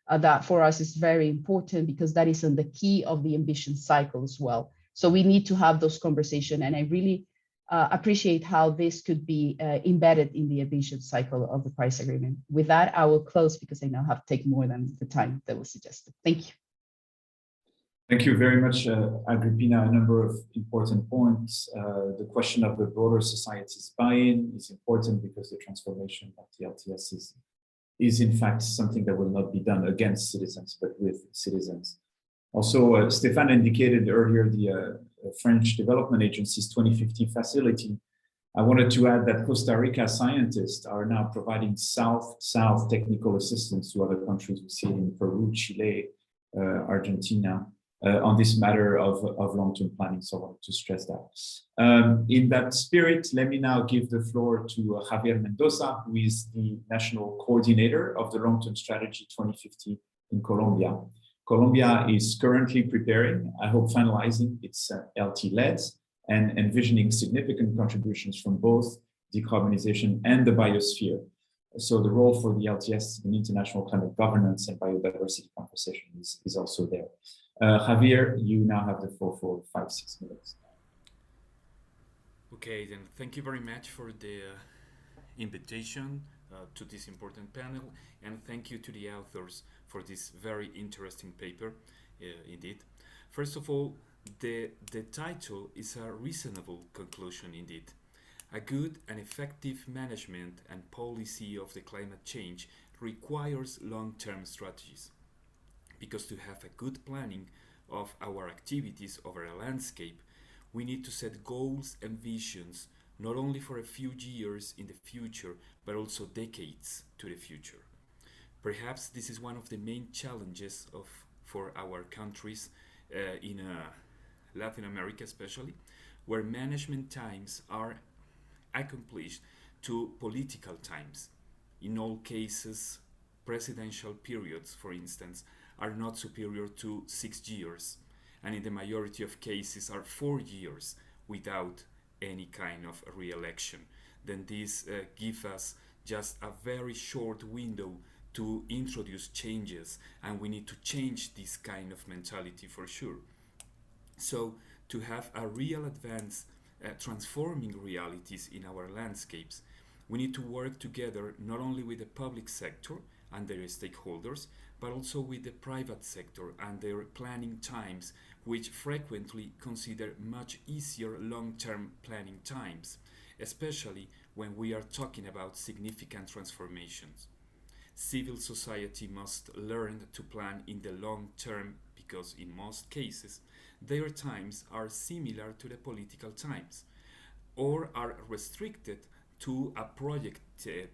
That for us is very important because that is on the key of the ambition cycle as well. So we need to have those conversations, and I really appreciate how this could be embedded in the ambition cycle of the Paris Agreement. With that, I will close because I now have to take more than the time that was suggested. Thank you. Thank you very much, Agrippina. A number of important points. The question of the broader society's buy-in is important because the transformation of the LTS is in fact something that will not be done against citizens, but with citizens. Also, Stéphane indicated earlier the French Development Agency's 2015 facility. I wanted to add that Costa Rica scientists are now providing South-South technical assistance to other countries. We see it in Peru, Chile, Argentina, on this matter of long-term planning. So I wanted to stress that. In that spirit, let me now give the floor to Javier Mendoza, who is the national coordinator of the long-term strategy 2050 in Colombia. Colombia is currently preparing, I hope finalizing its LT-led and envisioning significant contributions from both decarbonization and the biosphere. So the role for the LTS in international climate governance and biodiversity conversation is also there. Javier, you now have the floor for 5-6 minutes. Okay, then thank you very much for the invitation to this important panel, and thank you to the authors for this very interesting paper, indeed. First of all, the title is a reasonable conclusion indeed. A good and effective management and policy of the climate change requires long-term strategies, because to have a good planning of our activities over a landscape, we need to set goals and visions not only for a few years in the future, but also decades to the future. Perhaps this is one of the main challenges for our countries in Latin America especially, where management times are accomplished to political times. In all cases, presidential periods, for instance, are not superior to 6 years. and in the majority of cases are 4 years without any kind of re-election, then this gives us just a very short window to introduce changes, and we need to change this kind of mentality for sure. So to have a real advance transforming realities in our landscapes, we need to work together not only with the public sector and their stakeholders, but also with the private sector and their planning times, which frequently consider much easier long-term planning times, especially when we are talking about significant transformations. Civil society must learn to plan in the long term because in most cases their times are similar to the political times or are restricted to a project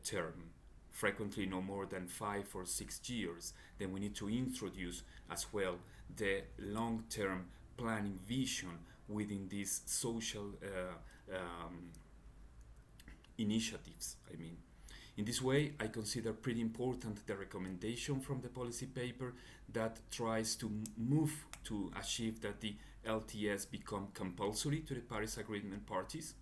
term, frequently no more than 5 or 6 years. Then we need to introduce as well the long-term planning vision within these social initiatives. In this way, I consider pretty important the recommendation from the policy paper that tries to move to achieve that the LTS become compulsory to the Paris Agreement parties.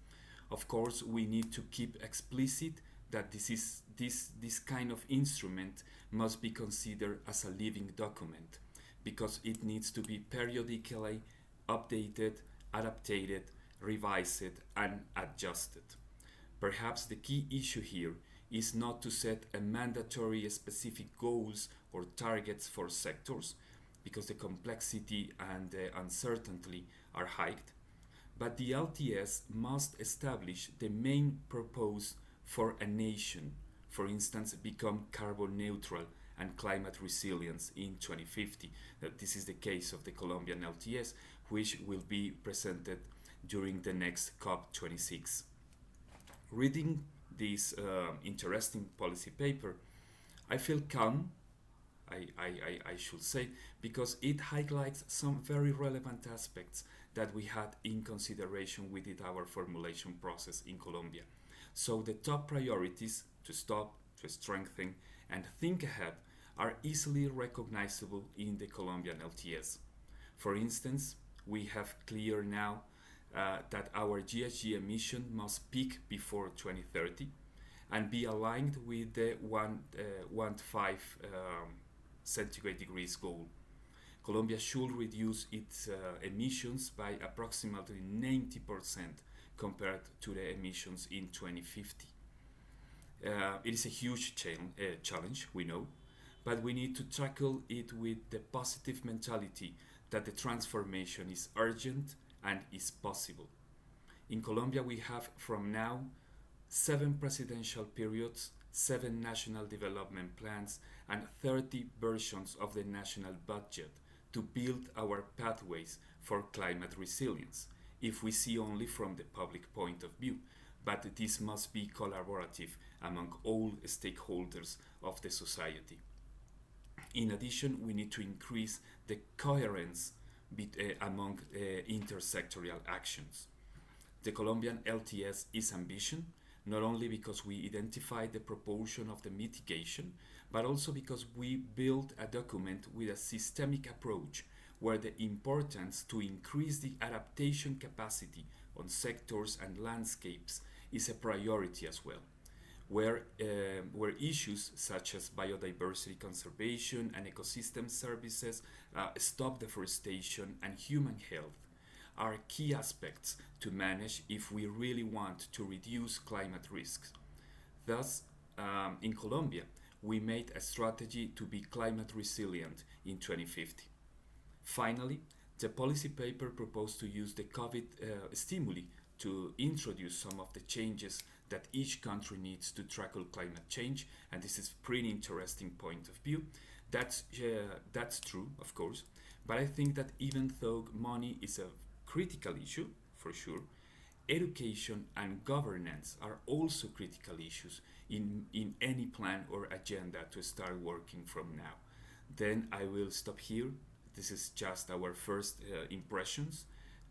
Of course, we need to keep explicit that this kind of instrument must be considered as a living document, because it needs to be periodically updated, adapted, revised, and adjusted. Perhaps the key issue here is not to set a mandatory specific goals or targets for sectors, because the complexity and the uncertainty are high, but the LTS must establish the main purpose for a nation, for instance, become carbon neutral and climate resilience in 2050. This is the case of the Colombian LTS, which will be presented during the next COP26. Reading this interesting policy paper, I feel calm, I should say, because it highlights some very relevant aspects that we had in consideration within our formulation process in Colombia. So the top priorities to stop, to strengthen, and think ahead are easily recognizable in the Colombian LTS. For instance, we have clear now that our GHG emission must peak before 2030 and be aligned with the 1.5 centigrade degrees goal. Colombia should reduce its emissions by approximately 90% compared to the emissions in 2050. It is a huge challenge, we know, but we need to tackle it with the positive mentality that the transformation is urgent and is possible. In Colombia, we have from now 7 presidential periods, 7 national development plans, and 30 versions of the national budget to build our pathways for climate resilience, if we see only from the public point of view. But this must be collaborative among all stakeholders of the society. In addition, we need to increase the coherence among intersectorial actions. The Colombian LTS is ambitious, not only because we identify the proportion of the mitigation, but also because we build a document with a systemic approach where the importance to increase the adaptation capacity on sectors and landscapes is a priority as well, where issues such as biodiversity conservation and ecosystem services, stop deforestation, and human health are key aspects to manage if we really want to reduce climate risks. Thus, in Colombia, we made a strategy to be climate resilient in 2050. Finally, the policy paper proposed to use the COVID stimuli to introduce some of the changes that each country needs to tackle climate change, and this is a pretty interesting point of view. That's true, of course, but I think that even though money is a critical issue, for sure, education and governance are also critical issues in any plan or agenda to start working from now. Then I will stop here. This is just our first impressions,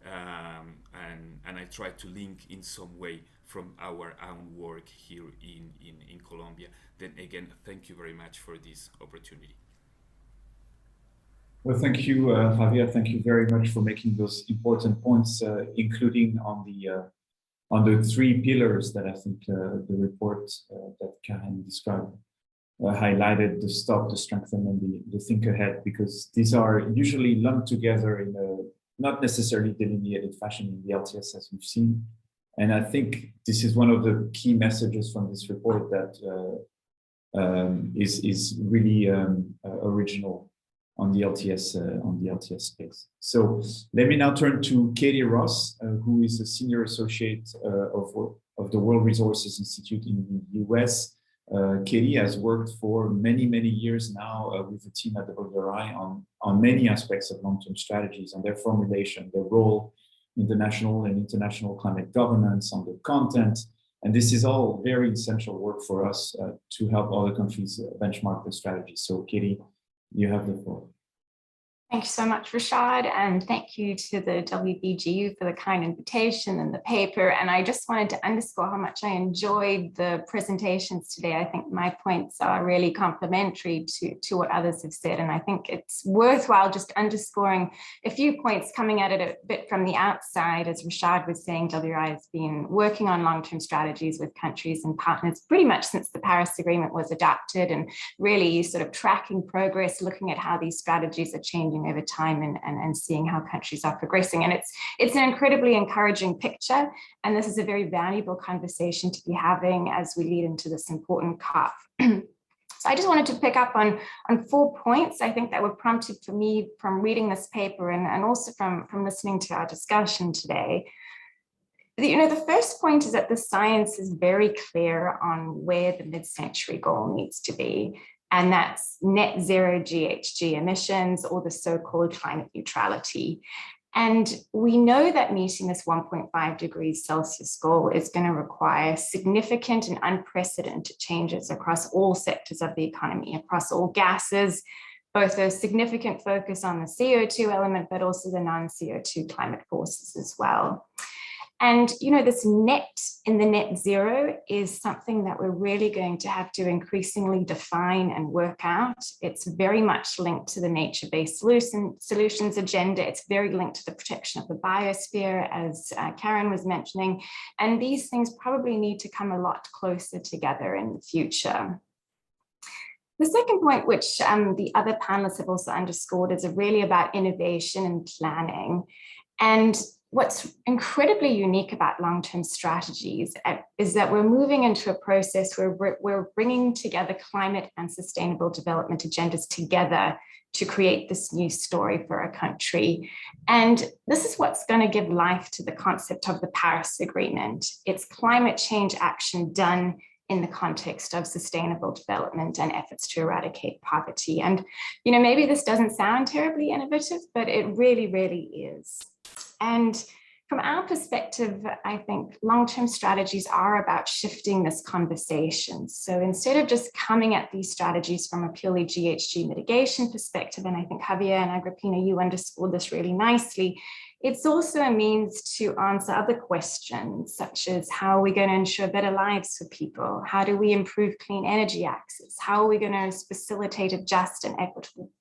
and I try to link in some way from our own work here in Colombia. Then again, thank you very much for this opportunity. Well, thank you, Javier. Thank you very much for making those important points, including on the three pillars that I think the report that Karen described highlighted: the stop, the strengthen, and the think ahead, because these are usually lumped together in a not necessarily delineated fashion in the LTS, as we've seen. And I think this is one of the key messages from this report that is really original on the LTS space. So let me now turn to Katie Ross, who is a senior associate of the World Resources Institute in the US. Katie has worked for many years now with the team at the WRI on many aspects of long-term strategies, on their formulation, their role in the national and international climate governance, on the content. And this is all very essential work for us to help other countries benchmark the strategies. So Katie, you have the floor. Thank you so much, Rashad, and thank you to the WBGU for the kind invitation and the paper. And I just wanted to underscore how much I enjoyed the presentations today. I think my points are really complementary to what others have said. And I think it's worthwhile just underscoring a few points, coming at it a bit from the outside. As Rashad was saying, WRI has been working on long-term strategies with countries and partners pretty much since the Paris Agreement was adopted, and really sort of tracking progress, looking at how these strategies are changing over time and seeing how countries are progressing. And it's an incredibly encouraging picture. And this is a very valuable conversation to be having as we lead into this important COP. So I just wanted to pick up on 4 points, I think, that were prompted for me from reading this paper and also from listening to our discussion today. The first point is that the science is very clear on where the mid-century goal needs to be. And that's net zero GHG emissions, or the so-called climate neutrality. And we know that meeting this 1.5 degrees Celsius goal is going to require significant and unprecedented changes across all sectors of the economy, across all gases, both a significant focus on the CO2 element, but also the non-CO2 climate forces as well. And, this net in the net zero is something that we're really going to have to increasingly define and work out. It's very much linked to the nature-based solutions agenda. It's very linked to the protection of the biosphere, as Karen was mentioning. And these things probably need to come a lot closer together in the future. The second point, which the other panelists have also underscored, is really about innovation and planning. And what's incredibly unique about long-term strategies is that we're moving into a process where we're bringing together climate and sustainable development agendas together to create this new story for a country. And this is what's going to give life to the concept of the Paris Agreement. It's climate change action done in the context of sustainable development and efforts to eradicate poverty. And, maybe this doesn't sound terribly innovative, but it really, really is. And from our perspective, I think long-term strategies are about shifting this conversation. So instead of just coming at these strategies from a purely GHG mitigation perspective, and I think Javier and Agrippina, you underscored this really nicely, it's also a means to answer other questions, such as how are we going to ensure better lives for people? How do we improve clean energy access? How are we going to facilitate a just and equitable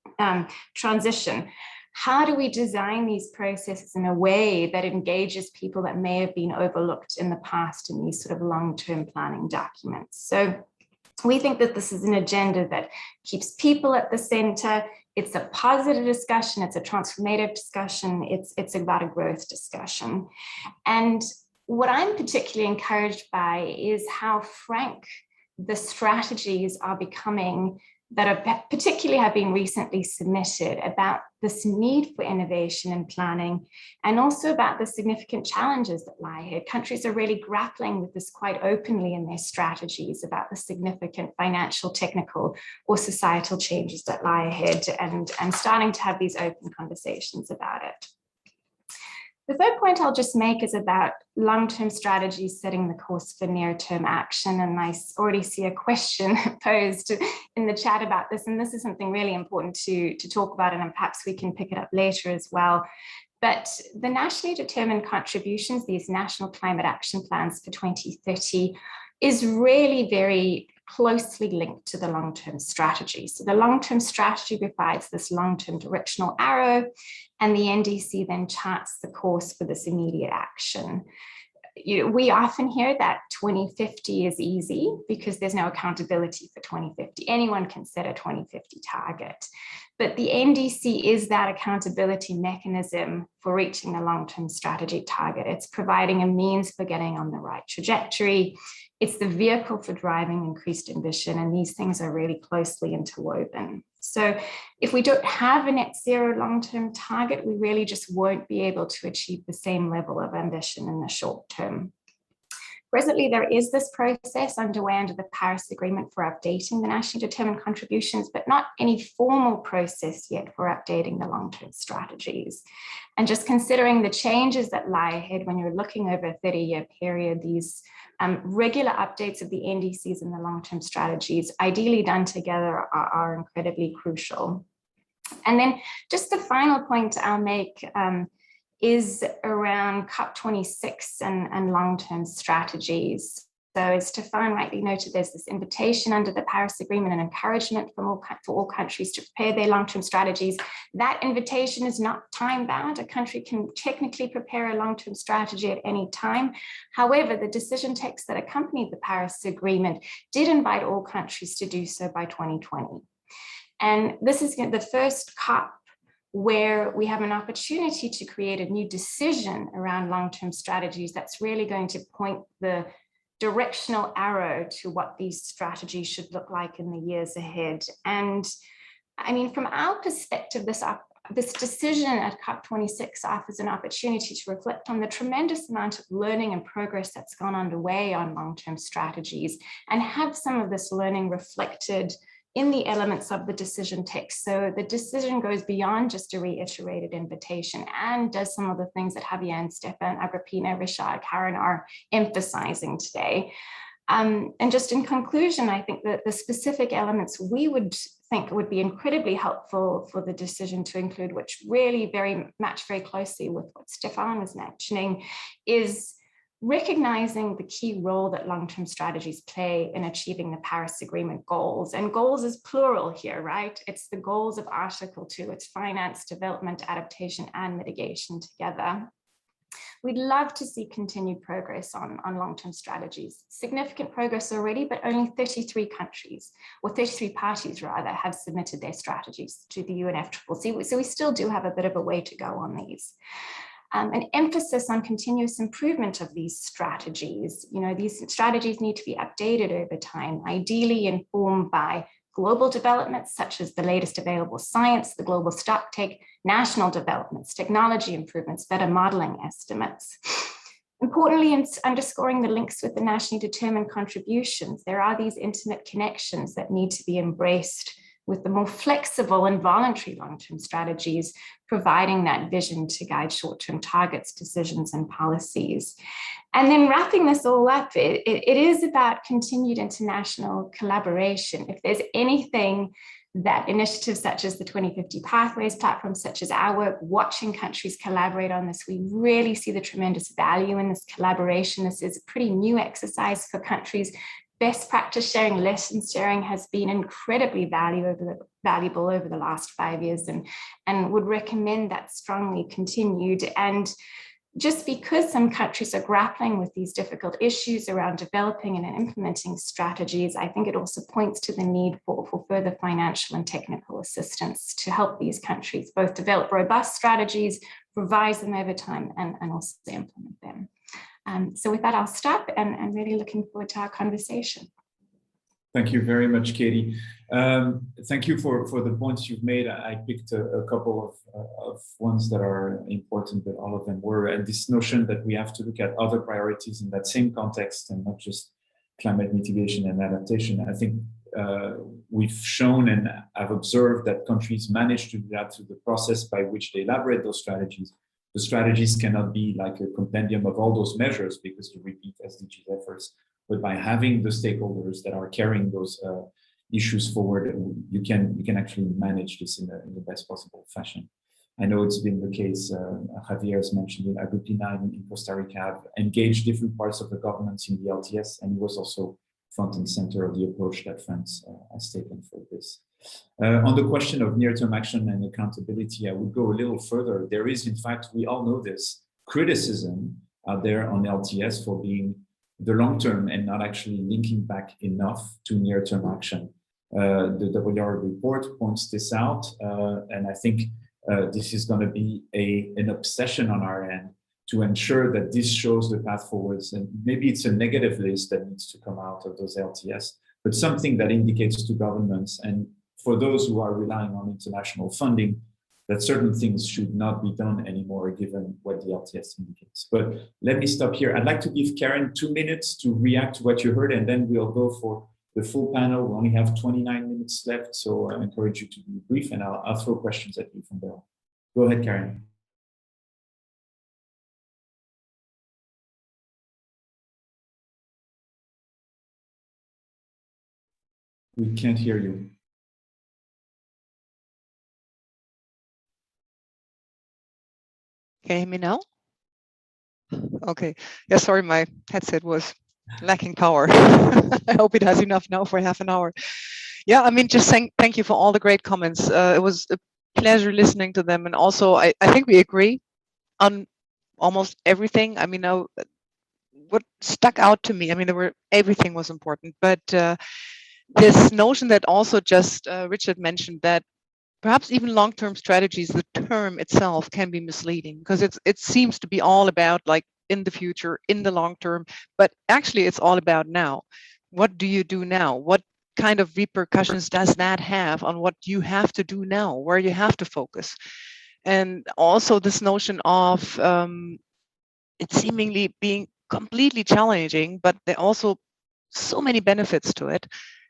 transition? How do we design these processes in a way that engages people that may have been overlooked in the past in these sort of long-term planning documents? So we think that this is an agenda that keeps people at the center. It's a positive discussion. It's a transformative discussion. It's about a growth discussion. And what I'm particularly encouraged by is how frank the strategies are becoming that are particularly have been recently submitted about this need for innovation and planning, and also about the significant challenges that lie ahead. Countries are really grappling with this quite openly in their strategies about the significant financial, technical, or societal changes that lie ahead, and starting to have these open conversations about it. The third point I'll just make is about long-term strategies setting the course for near-term action. And I already see a question posed in the chat about this. And this is something really important to talk about, and perhaps we can pick it up later as well. But the nationally determined contributions, these national climate action plans for 2030, is really very closely linked to the long-term strategy. So the long-term strategy provides this long-term directional arrow, and the NDC then charts the course for this immediate action. We often hear that 2050 is easy because there's no accountability for 2050. Anyone can set a 2050 target. But the NDC is that accountability mechanism for reaching the long-term strategy target. It's providing a means for getting on the right trajectory. It's the vehicle for driving increased ambition, and these things are really closely interwoven. So if we don't have a net zero long-term target, we really just won't be able to achieve the same level of ambition in the short term. Presently, there is this process underway under the Paris Agreement for updating the nationally determined contributions, but not any formal process yet for updating the long-term strategies. And just considering the changes that lie ahead when you're looking over a 30-year period, these regular updates of the NDCs and the long-term strategies, ideally done together, are incredibly crucial. And then just the final point I'll make is around COP26 and long-term strategies. So as Stefan rightly noted, there's this invitation under the Paris Agreement and encouragement for all countries to prepare their long-term strategies. That invitation is not time-bound. A country can technically prepare a long-term strategy at any time. However, the decision text that accompanied the Paris Agreement did invite all countries to do so by 2020. And this is the first COP where we have an opportunity to create a new decision around long-term strategies that's really going to point the directional arrow to what these strategies should look like in the years ahead. And I mean, from our perspective, this decision at COP26 offers an opportunity to reflect on the tremendous amount of learning and progress that's gone underway on long-term strategies, and have some of this learning reflected in the elements of the decision text. So the decision goes beyond just a reiterated invitation and does some of the things that Javier and Stefan, Agrippina, Richard, Karen are emphasizing today. And just in conclusion, I think that the specific elements we would think would be incredibly helpful for the decision to include, which really match very closely with what Stefan was mentioning, is recognizing the key role that long-term strategies play in achieving the Paris Agreement goals. And goals is plural here, right? It's the goals of Article 2. It's finance, development, adaptation, and mitigation together. We'd love to see continued progress on long-term strategies. Significant progress already, but only 33 countries, or 33 parties rather, have submitted their strategies to the UNFCCC. So we still do have a bit of a way to go on these. An emphasis on continuous improvement of these strategies. You know, these strategies need to be updated over time, ideally informed by global developments such as the latest available science, the global stocktake, national developments, technology improvements, better modeling estimates. Importantly, in underscoring the links with the nationally determined contributions, there are these intimate connections that need to be embraced with the more flexible and voluntary long-term strategies, providing that vision to guide short-term targets, decisions, and policies. And then wrapping this all up, it is about continued international collaboration. If there's anything that initiatives such as the 2050 Pathways platform, such as our work, watching countries collaborate on this, we really see the tremendous value in this collaboration. This is a pretty new exercise for countries. Best practice sharing, lessons sharing has been incredibly valuable over the last 5 years, and would recommend that strongly continued. And just because some countries are grappling with these difficult issues around developing and implementing strategies, I think it also points to the need for further financial and technical assistance to help these countries both develop robust strategies, revise them over time, and also implement them. So with that, I'll stop, and I'm really looking forward to our conversation. Thank you very much, Katie. Thank you for the points you've made. I picked a couple of ones that are important, but all of them were. And this notion that we have to look at other priorities in that same context and not just climate mitigation and adaptation. I think we've shown and I've observed that countries manage to do that through the process by which they elaborate those strategies. The strategies cannot be like a compendium of all those measures because to repeat SDGs efforts, but by having the stakeholders that are carrying those issues forward, you can actually manage this in the best possible fashion. I know it's been the case, Javier has mentioned it, Agrippina in Costa Rica have engaged different parts of the governments in the LTS, and he was also front and center of the approach that France has taken for this. On the question of near-term action and accountability, I would go a little further. There is, in fact, we all know this, criticism out there on LTS for being the long term and not actually linking back enough to near-term action. The WR report points this out, and I think this is going to be an obsession on our end to ensure that this shows the path forwards. And maybe it's a negative list that needs to come out of those LTS, but something that indicates to governments and for those who are relying on international funding, that certain things should not be done anymore, given what the LTS indicates. But let me stop here. I'd like to give Karen 2 minutes to react to what you heard, and then we'll go for the full panel. We only have 29 minutes left, so I encourage you to be brief, and I'll throw questions at you from there. Go ahead, Karen. We can't hear you. Can you hear me now? Okay. Yeah, sorry, my headset was lacking power. I hope it has enough now for half an hour. Yeah, I mean, just saying thank you for all the great comments. It was a pleasure listening to them. And also, I think we agree on almost everything. I mean, what stuck out to me, I mean, everything was important, but this notion that also just Richard mentioned, that perhaps even long-term strategies, the term itself can be misleading, because it seems to be all about like in the future, in the long term, but actually it's all about now. What do you do now? What kind of repercussions does that have on what you have to do now, where you have to focus? And also this notion of it seemingly being completely challenging, but there are also so many benefits to it,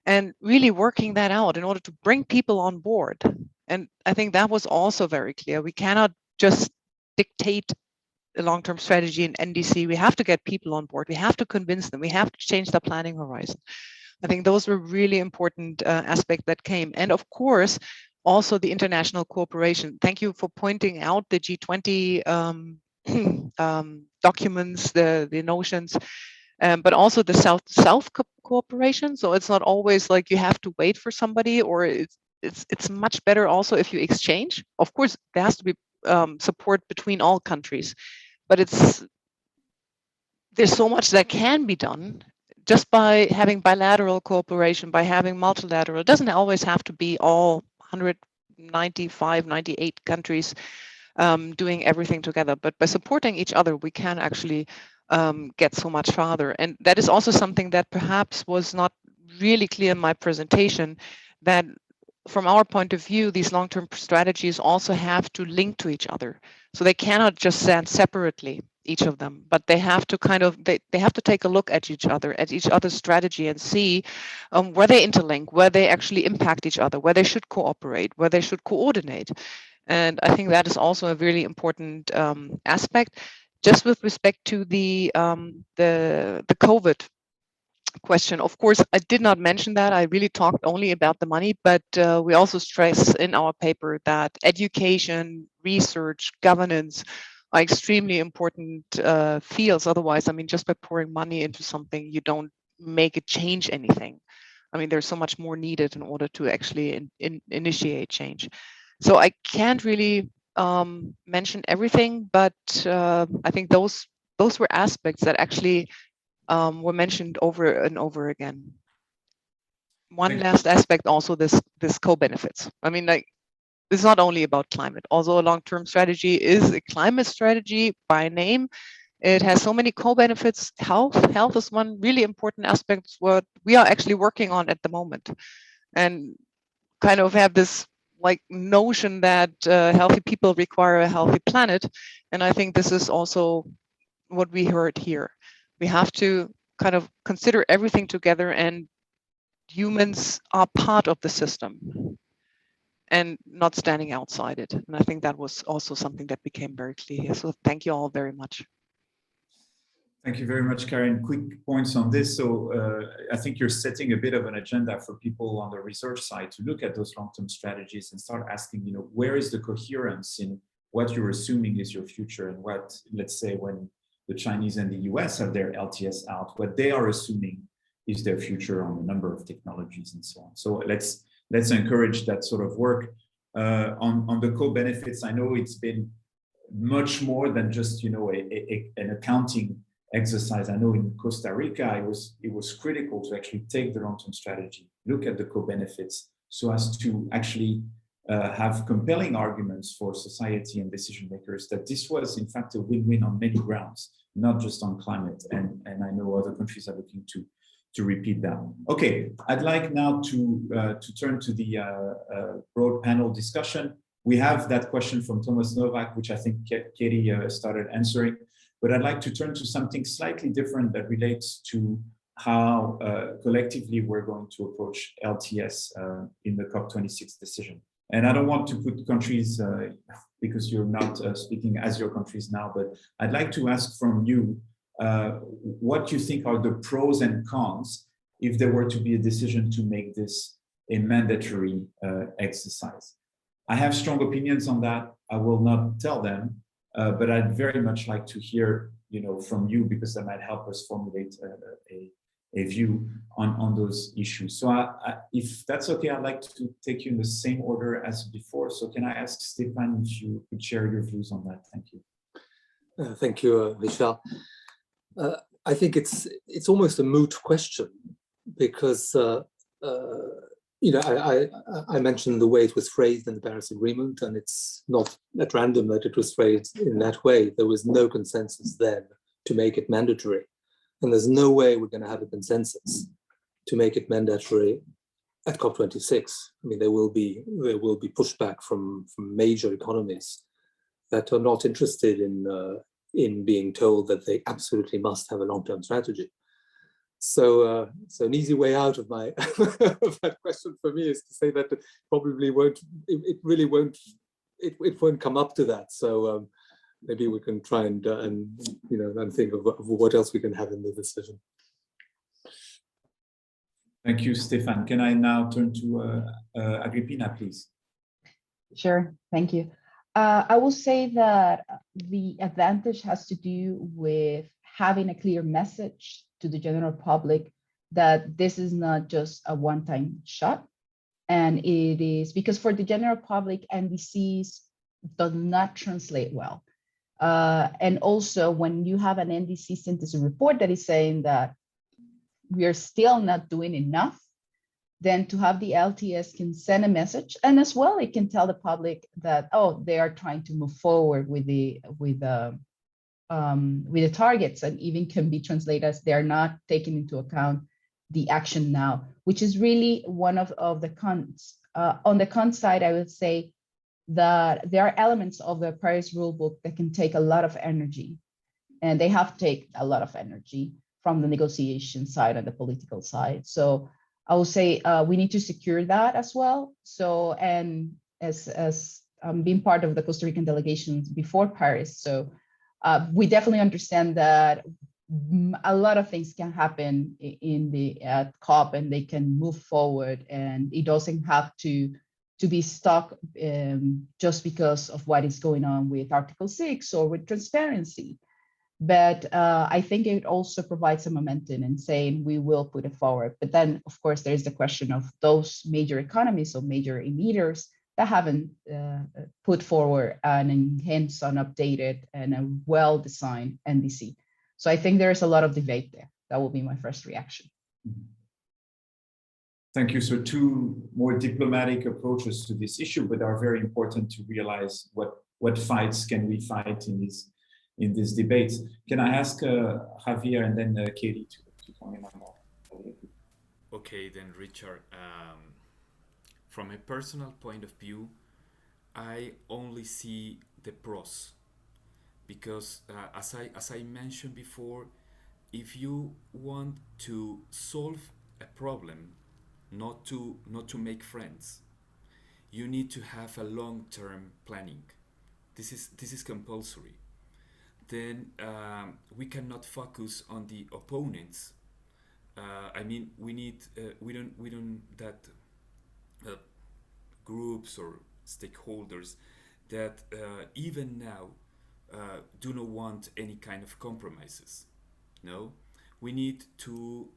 and really working that out in order to bring people on board. And I think that was also very clear. We cannot just dictate a long-term strategy in NDC. We have to get people on board. We have to convince them. We have to change the planning horizon. I think those were really important aspects that came. And of course, also the international cooperation. Thank you for pointing out the G20 documents, the notions, but also the South-South cooperation. So it's not always like you have to wait for somebody, or it's much better also if you exchange. Of course, there has to be support between all countries, but there's so much that can be done just by having bilateral cooperation, by having multilateral. It doesn't always have to be all 195, 98 countries doing everything together, but by supporting each other, we can actually get so much farther. And that is also something that perhaps was not really clear in my presentation, that from our point of view, these long-term strategies also have to link to each other. So they cannot just stand separately, each of them, but they have to kind of, they have to take a look at each other's strategy, and see where they interlink, where they actually impact each other, where they should cooperate, where they should coordinate. And I think that is also a really important aspect. Just with respect to the COVID question, of course, I did not mention that. I really talked only about the money, but we also stress in our paper that education, research, governance are extremely important fields. Otherwise, I mean, just by pouring money into something, you don't make it change anything. I mean, there's so much more needed in order to actually initiate change. So I can't really mention everything, but I think those were aspects that actually were mentioned over and over again. One last aspect also, this co-benefits. I mean, like, it's not only about climate. Although a long-term strategy is a climate strategy by name, it has so many co-benefits. Health is one really important aspect, what we are actually working on at the moment, and kind of have this like notion that healthy people require a healthy planet. And I think this is also what we heard here. We have to kind of consider everything together, and humans are part of the system and not standing outside it. And I think that was also something that became very clear here. So thank you all very much. Thank you very much, Karen. Quick points on this. So I think you're setting a bit of an agenda for people on the research side to look at those long-term strategies and start asking, you know, where is the coherence in what you're assuming is your future, and what, let's say, when the Chinese and the US have their LTS out, what they are assuming is their future on a number of technologies and so on. So let's encourage that sort of work. On the co-benefits, I know it's been much more than just, you know, an accounting exercise. I know in Costa Rica, it was critical to actually take the long-term strategy, look at the co-benefits, so as to actually have compelling arguments for society and decision makers that this was in fact a win-win on many grounds, not just on climate. And I know other countries are looking to repeat that. Okay, I'd like now to turn to the broad panel discussion. We have that question from Thomas Novak, which I think Katie started answering, but I'd like to turn to something slightly different that relates to how collectively we're going to approach LTS in the COP26 decision. And I don't want to put countries, because you're not speaking as your countries now, but I'd like to ask from you what you think are the pros and cons if there were to be a decision to make this a mandatory exercise. I have strong opinions on that. I will not tell them, but I'd very much like to hear, you know, from you, because that might help us formulate a view on those issues. So if that's okay, I'd like to take you in the same order as before. So can I ask Stefan if you could share your views on that? Thank you. Thank you, Richard. I think it's almost a moot question, because you know, I mentioned the way it was phrased in the Paris Agreement, and it's not at random that it was phrased in that way. There was no consensus then to make it mandatory, and there's no way we're going to have a consensus to make it mandatory at COP26. I mean, there will be pushback from major economies that are not interested in being told that they absolutely must have a long-term strategy. So, so an easy way out of my of that question for me is to say that it probably won't. It really won't. It won't come up to that. So maybe we can try and you know, and think of what else we can have in the decision. Thank you, Stefan. Can I now turn to Agrippina, please? Sure, thank you. I will say that the advantage has to do with having a clear message to the general public that this is not just a one-time shot. And it is because for the general public, NDCs does not translate well. And also when you have an NDC synthesis report that is saying that we are still not doing enough, then to have the LTS can send a message, and as well it can tell the public that, oh, they are trying to move forward with the targets, and even can be translated as they're not taking into account the action now, which is really one of the cons. On the con side, I would say that there are elements of the Paris rulebook that can take a lot of energy, and they have to take a lot of energy from the negotiation side and the political side. So I will say we need to secure that as well. So, and as being part of the Costa Rican delegation before Paris, so we definitely understand that a lot of things can happen in the COP, and they can move forward, and it doesn't have to be stuck just because of what is going on with Article 6 or with transparency. But I think it also provides a momentum in saying we will put it forward. But then, of course, there's the question of those major economies or major emitters that haven't put forward an enhanced, an updated, and a well-designed NDC. So I think there's a lot of debate there. That will be my first reaction. Thank you. So two more diplomatic approaches to this issue, but are very important to realize what fights can we fight in this debate. Can I ask Javier and then Katie to comment on more? Okay, then Richard. From a personal point of view, I only see the pros, because as I mentioned before, if you want to solve a problem, not to make friends, you need to have a long-term planning. This is compulsory. Then we cannot focus on the opponents. I mean, we don't that groups or stakeholders that even now do not want any kind of compromises. No, we need to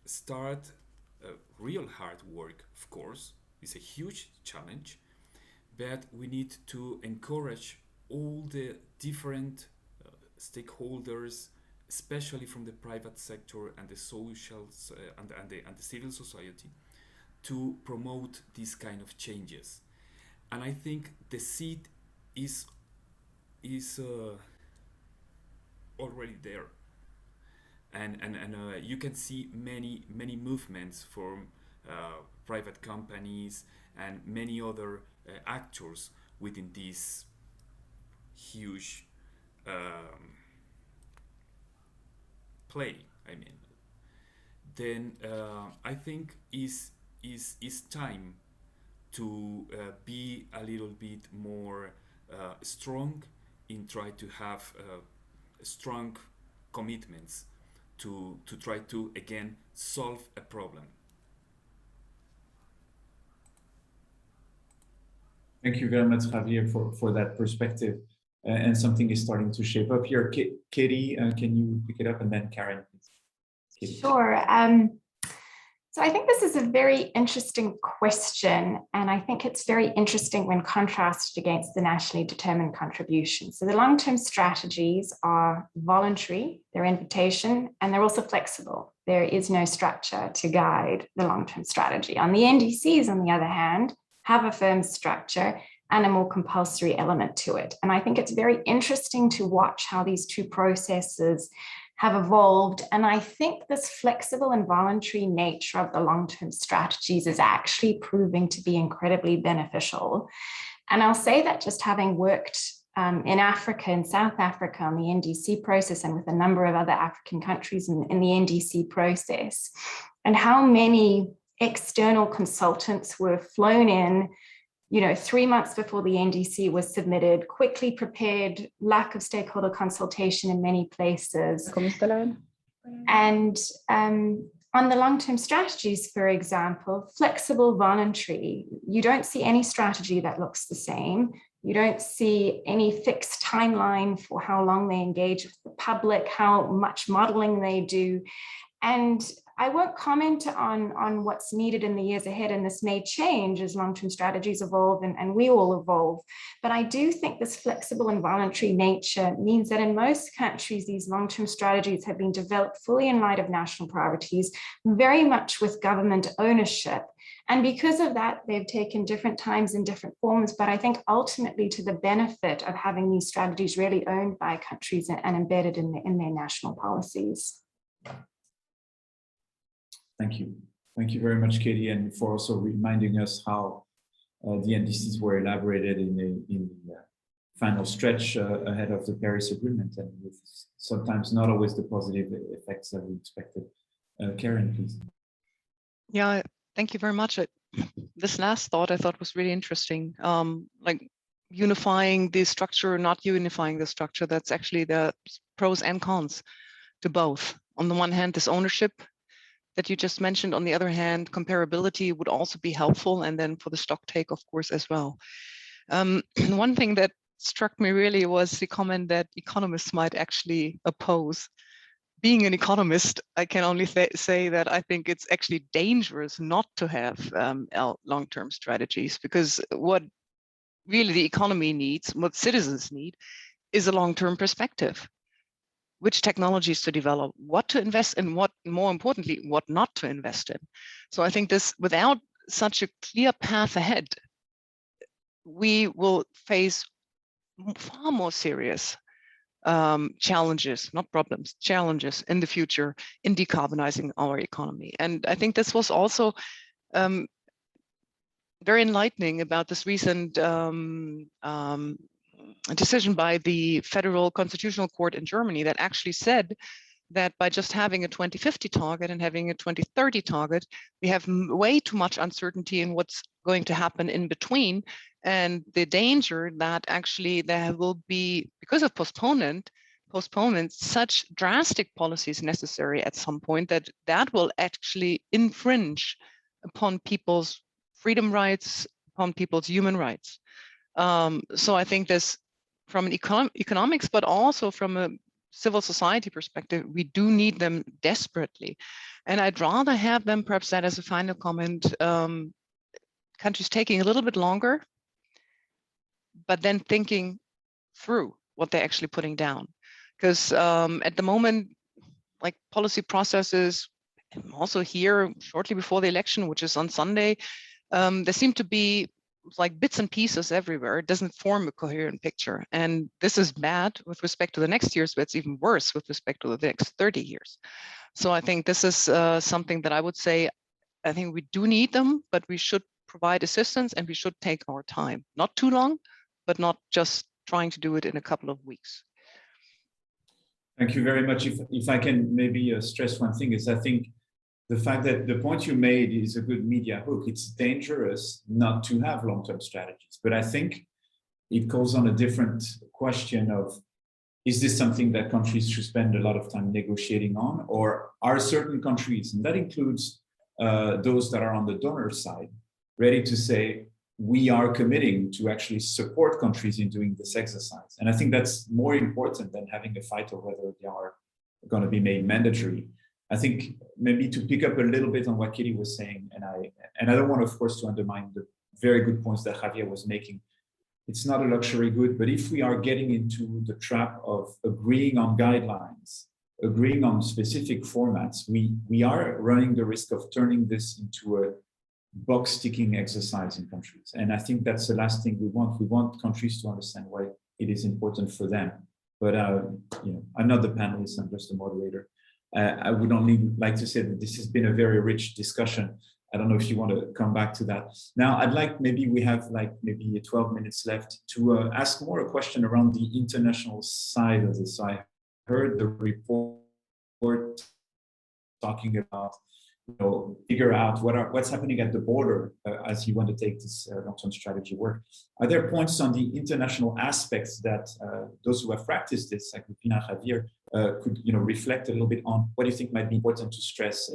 start real hard work, of course. It's a huge challenge, but we need to encourage all the different stakeholders, especially from the private sector and the social and the civil society, to promote these kind of changes. And I think the seed is already there, and you can see many movements from private companies and many other actors within this huge play. I mean, then I think is time to be a little bit more strong in try to have strong commitments to try to again solve a problem. Thank you very much, Javier, for that perspective. And something is starting to shape up here. Katie, can you pick it up? And then Karen, please. Katie. Sure. So I think this is a very interesting question, and I think it's very interesting when contrasted against the nationally determined contribution. So the long-term strategies are voluntary, they're invitation, and they're also flexible. There is no structure to guide the long-term strategy. On the NDCs, on the other hand, have a firm structure and a more compulsory element to it. And I think it's very interesting to watch how these two processes have evolved. And I think this flexible and voluntary nature of the long-term strategies is actually proving to be incredibly beneficial. And I'll say that just having worked in Africa, in South Africa, on the NDC process, and with a number of other African countries in the NDC process, and how many external consultants were flown in, 3 months before the NDC was submitted, quickly prepared, lack of stakeholder consultation in many places. And on the long-term strategies, for example, flexible, voluntary, you don't see any strategy that looks the same. You don't see any fixed timeline for how long they engage with the public, how much modeling they do. And I won't comment on what's needed in the years ahead, and this may change as long-term strategies evolve and we all evolve. But I do think this flexible and voluntary nature means that in most countries, these long-term strategies have been developed fully in light of national priorities, very much with government ownership. And because of that, they've taken different times and different forms, but I think ultimately to the benefit of having these strategies really owned by countries and embedded in their national policies. Thank you. Thank you very much, Katie, and for also reminding us how the NDCs were elaborated in the final stretch ahead of the Paris Agreement, and with sometimes not always the positive effects that we expected. Karen, please. Yeah, thank you very much. This last thought I thought was really interesting. Like unifying the structure, not unifying the structure, that's actually the pros and cons to both. On the one hand, this ownership that you just mentioned. On the other hand, comparability would also be helpful. And then for the stock take, of course, as well. One thing that struck me really was the comment that economists might actually oppose. Being an economist, I can only say that I think it's actually dangerous not to have long-term strategies, because what really the economy needs, what citizens need, is a long-term perspective. Which technologies to develop, what to invest in, what, more importantly, what not to invest in. So I think this, without such a clear path ahead, we will face far more serious challenges, not problems, challenges in the future in decarbonizing our economy. And I think this was also very enlightening about this recent a decision by the Federal Constitutional Court in Germany that actually said that by just having a 2050 target and having a 2030 target, we have way too much uncertainty in what's going to happen in between, and the danger that actually there will be, because of postponement, such drastic policies necessary at some point that will actually infringe upon people's freedom rights, upon people's human rights. So I think this, from an economics, but also from a civil society perspective, we do need them desperately. And I'd rather have them, perhaps that as a final comment, countries taking a little bit longer, but then thinking through what they're actually putting down. Because at the moment, like policy processes, also here shortly before the election, which is on Sunday, there seem to be like bits and pieces everywhere. It doesn't form a coherent picture. And this is bad with respect to the next years, but it's even worse with respect to the next 30 years. So I think this is something that I would say, I think we do need them, but we should provide assistance and we should take our time. Not too long, but not just trying to do it in a couple of weeks. Thank you very much. If I can maybe stress one thing is I think the fact that the point you made is a good media hook. It's dangerous not to have long-term strategies, but I think it calls on a different question of, is this something that countries should spend a lot of time negotiating on, or are certain countries, and that includes those that are on the donor side, ready to say, we are committing to actually support countries in doing this exercise? And I think that's more important than having a fight over whether they are going to be made mandatory. I think maybe to pick up a little bit on what Katie was saying, and I don't want, of course, to undermine the very good points that Javier was making. It's not a luxury good, but if we are getting into the trap of agreeing on guidelines, agreeing on specific formats, we are running the risk of turning this into a box ticking exercise in countries. And I think that's the last thing we want. We want countries to understand why it is important for them. But you know, I'm not the panelist, I'm just a moderator. I would only like to say that this has been a very rich discussion. I don't know if you want to come back to that. Now, I'd like, maybe we have like maybe 12 minutes left to ask more a question around the international side of this. So I heard the report talking about, you know, figure out what's happening at the border as you want to take this long-term strategy work. Are there points on the international aspects that those who have practiced this, like Agripina, Javier, could, you know, reflect a little bit on? What do you think might be important to stress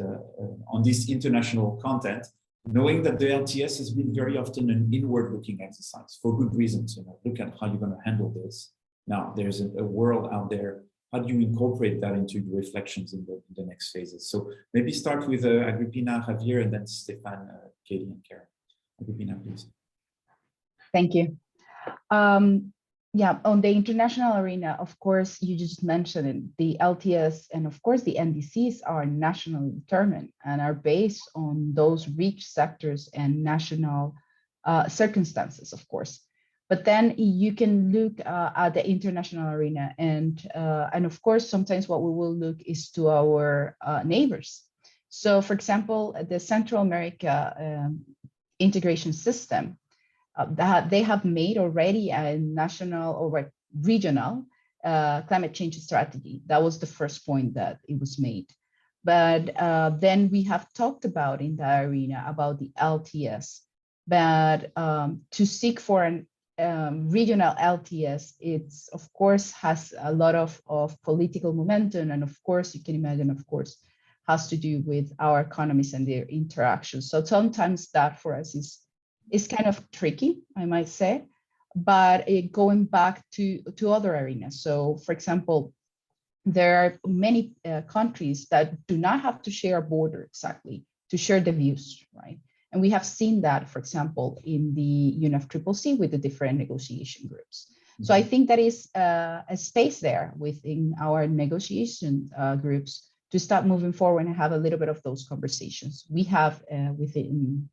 on this international content, knowing that the LTS has been very often an inward-looking exercise for good reasons? You know, look at how you're going to handle this. Now, there's a world out there. How do you incorporate that into your reflections in the next phases? So maybe start with Agripina, Javier, and then Stefan, Katie, and Karen. Agripina, please. Thank you. Yeah, on the international arena, of course, you just mentioned it, the LTS and of course the NDCs are nationally determined and are based on those rich sectors and national circumstances, of course. But then you can look at the international arena, and of course, sometimes what we will look is to our neighbors. So, for example, the Central America integration system, that they have made already a national or regional climate change strategy. That was the first point that it was made. But then we have talked about in the arena about the LTS, but to seek for an regional LTS, it's of course has a lot of political momentum, and of course you can imagine, of course, has to do with our economies and their interactions. So sometimes that for us is kind of tricky, I might say, but going back to other arenas. So for example, there are many countries that do not have to share a border exactly to share the views, right? And we have seen that, for example, in the UNFCCC with the different negotiation groups. Mm-hmm. So I think that is a space there within our negotiation groups to start moving forward and have a little bit of those conversations. We have within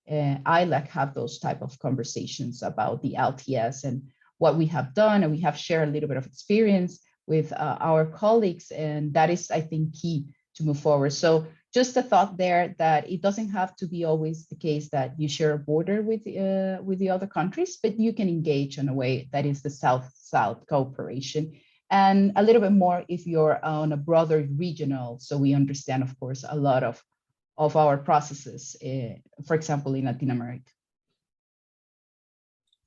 ILEC have those type of conversations about the LTS and what we have done, and we have shared a little bit of experience with our colleagues, and that is, I think, key to move forward. So just a thought there that it doesn't have to be always the case that you share a border with the other countries, but you can engage in a way that is the South-South cooperation, and a little bit more if you're on a broader regional. So we understand, of course, a lot of our processes, for example, in Latin America.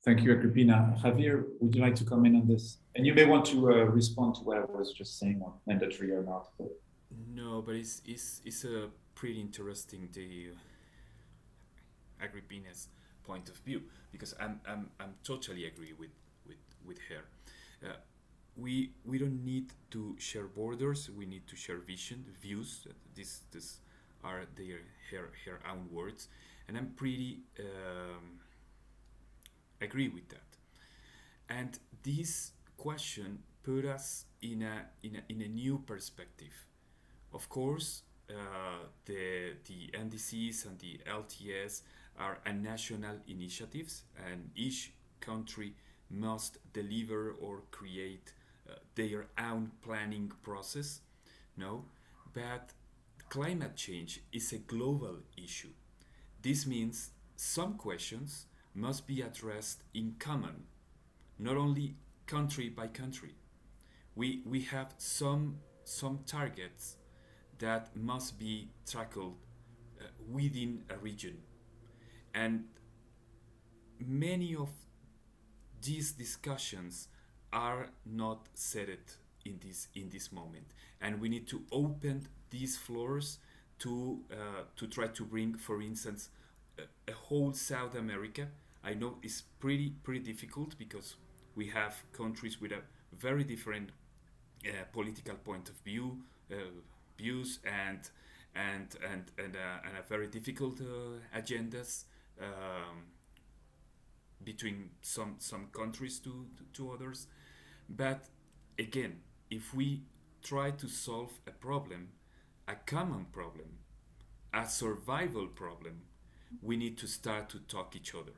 Thank you, Agripina. Javier, would you like to comment on this? And you may want to respond to what I was just saying on mandatory or not. But... No, but it's a pretty interesting Agripina's point of view, because I'm totally agree with her. we don't need to share borders. We need to share views. This are her own words, and I'm pretty agree with that. And this question put us in a new perspective. Of course, the NDCs and the LTS are national initiatives, and each country must deliver or create their own planning process. No, but climate change is a global issue. This means some questions must be addressed in common, not only country by country. We have some targets that must be tackled within a region, and many of these discussions are not set in this moment, and we need to open these floors to try to bring, for instance, a whole South America. I know it's pretty difficult because we have countries with a very different political point of views and a very difficult agendas between some countries to others. But again, if we try to solve a problem, a common problem, a survival problem, we need to start to talk each other.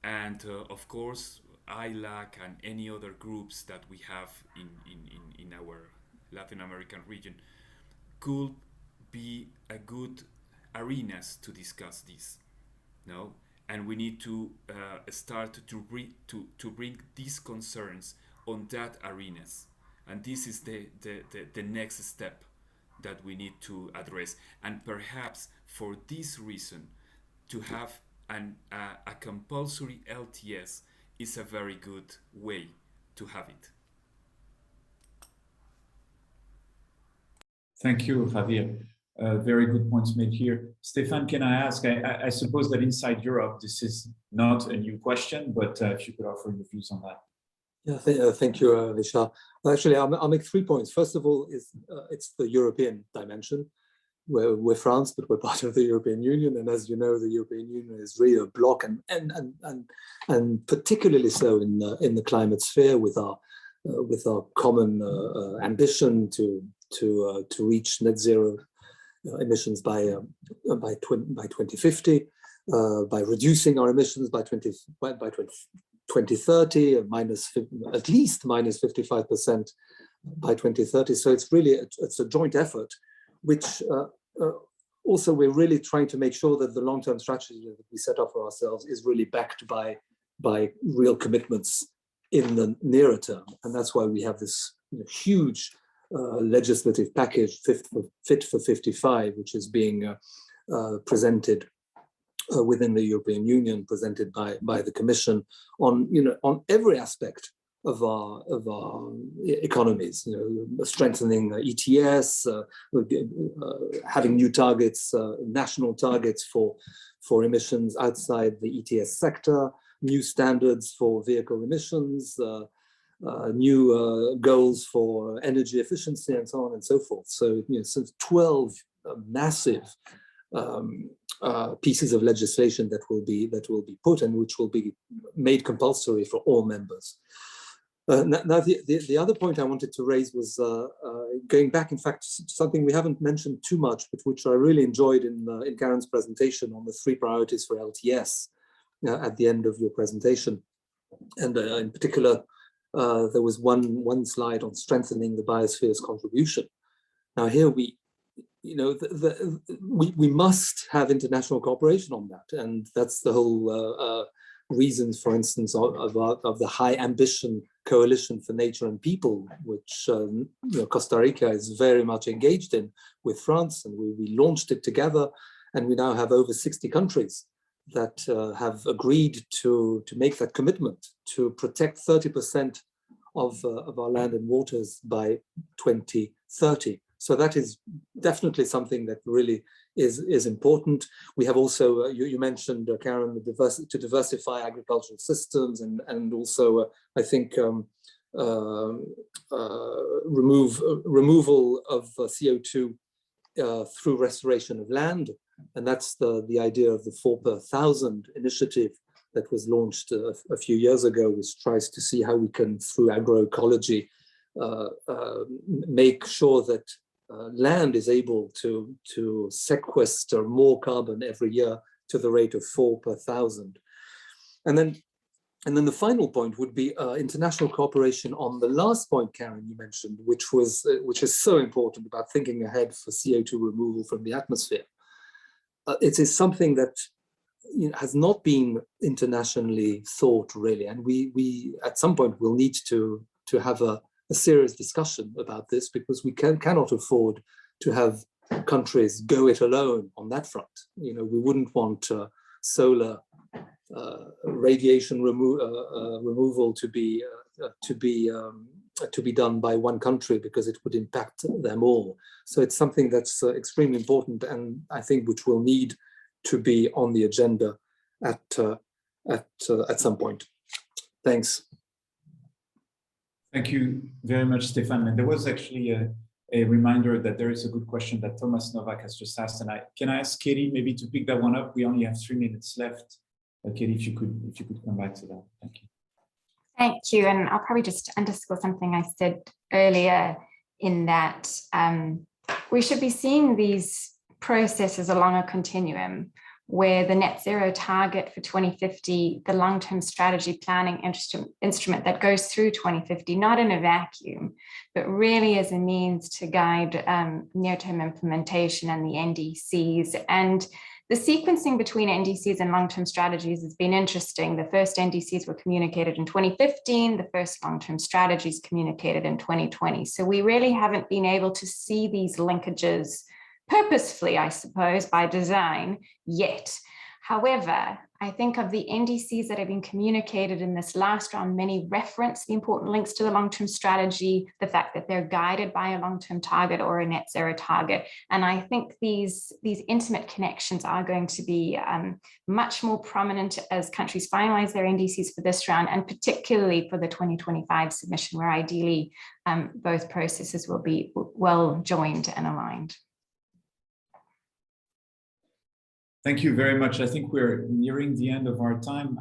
And of course, ILAC and any other groups that we have in our Latin American region could be a good arenas to discuss this. No, and we need to start to bring these concerns on that arenas, and this is the next step that we need to address. And perhaps for this reason, to have a compulsory LTS is a very good way to have it. Thank you, Javier. Very good points made here. Stefan, can I ask, I suppose that inside Europe, this is not a new question, but if you could offer your views on that. Yeah, thank you, Richard. Actually, I'll make 3 points. First of all, it's the European dimension. We're France, but we're part of the European Union, and as you know, the European Union is really a bloc, and particularly so in the climate sphere, with our common ambition to reach net zero emissions by 2050, by reducing our emissions by 2030, at least minus 55% by 2030. So it's really it's a joint effort, which also we're really trying to make sure that the long-term strategy that we set up for ourselves is really backed by real commitments in the nearer term, and that's why we have this huge legislative package, Fit for 55, which is being presented within the European Union, presented by the Commission on every aspect of our economies, strengthening ETS, having new targets, national targets for emissions outside the ETS sector, new standards for vehicle emissions, new goals for energy efficiency, and so on and so forth. So, so 12 massive pieces of legislation that will be put and which will be made compulsory for all members. Now, the other point I wanted to raise was going back, in fact, something we haven't mentioned too much, but which I really enjoyed in Karen's presentation on the 3 priorities for LTS at the end of your presentation. And in particular, there was one slide on strengthening the biosphere's contribution. Now here we must have international cooperation on that, and that's the whole reasons, for instance, of the high ambition coalition for nature and people, which Costa Rica is very much engaged in with France, and we launched it together, and we now have over 60 countries that have agreed to make that commitment to protect 30% of our land and waters by 2030. So that is definitely something that really is important. We have also, you mentioned, Karen, to diversify agricultural systems, and also I think removal of CO2 through restoration of land. And that's the idea of the 4 per 1,000 initiative that was launched a few years ago, which tries to see how we can, through agroecology, make sure that land is able to sequester more carbon every year to the rate of 4 per 1,000. And then the final point would be international cooperation on the last point, Karen, you mentioned, which is so important about thinking ahead for CO2 removal from the atmosphere. It is something that has not been internationally thought really, and we at some point will need to have a serious discussion about this, because we cannot afford to have countries go it alone on that front. We wouldn't want solar radiation removal to be done by one country, because it would impact them all. So it's something that's extremely important, and I think which will need to be on the agenda at some point. Thanks. Thank you very much, Stefan. And there was actually a reminder that there is a good question that Thomas Novak has just asked, and can I ask Katie maybe to pick that one up? We only have 3 minutes left. Katie, if you could come back to that. Thank you. Thank you. And I'll probably just underscore something I said earlier, in that we should be seeing these processes along a continuum, where the net zero target for 2050, the long-term strategy planning instrument that goes through 2050, not in a vacuum, but really as a means to guide near-term implementation and the NDCs. And the sequencing between NDCs and long-term strategies has been interesting. The first NDCs were communicated in 2015, the first long-term strategies communicated in 2020. So we really haven't been able to see these linkages purposefully, I suppose, by design yet. However, I think of the NDCs that have been communicated in this last round, many reference the important links to the long-term strategy, the fact that they're guided by a long-term target or a net zero target. And I think these intimate connections are going to be much more prominent as countries finalize their NDCs for this round, and particularly for the 2025 submission, where ideally both processes will be well joined and aligned. Thank you very much. I think we're nearing the end of our time.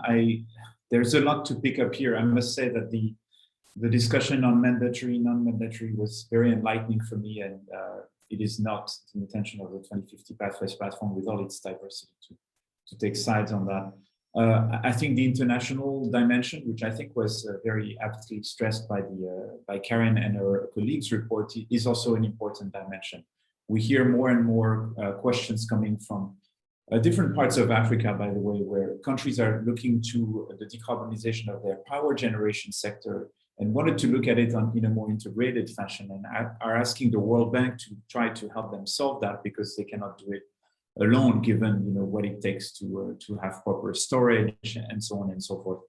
There's a lot to pick up here. I must say that the discussion on mandatory, non-mandatory was very enlightening for me, and it is not the intention of the 2050 Pathways platform, with all its diversity, to take sides on that. I think the international dimension, which I think was very aptly stressed by Karen and her colleagues' report, is also an important dimension. We hear more and more questions coming from different parts of Africa, by the way, where countries are looking to the decarbonization of their power generation sector and wanted to look at it in a more integrated fashion, and are asking the World Bank to try to help them solve that, because they cannot do it alone, given what it takes to have proper storage and so on and so forth.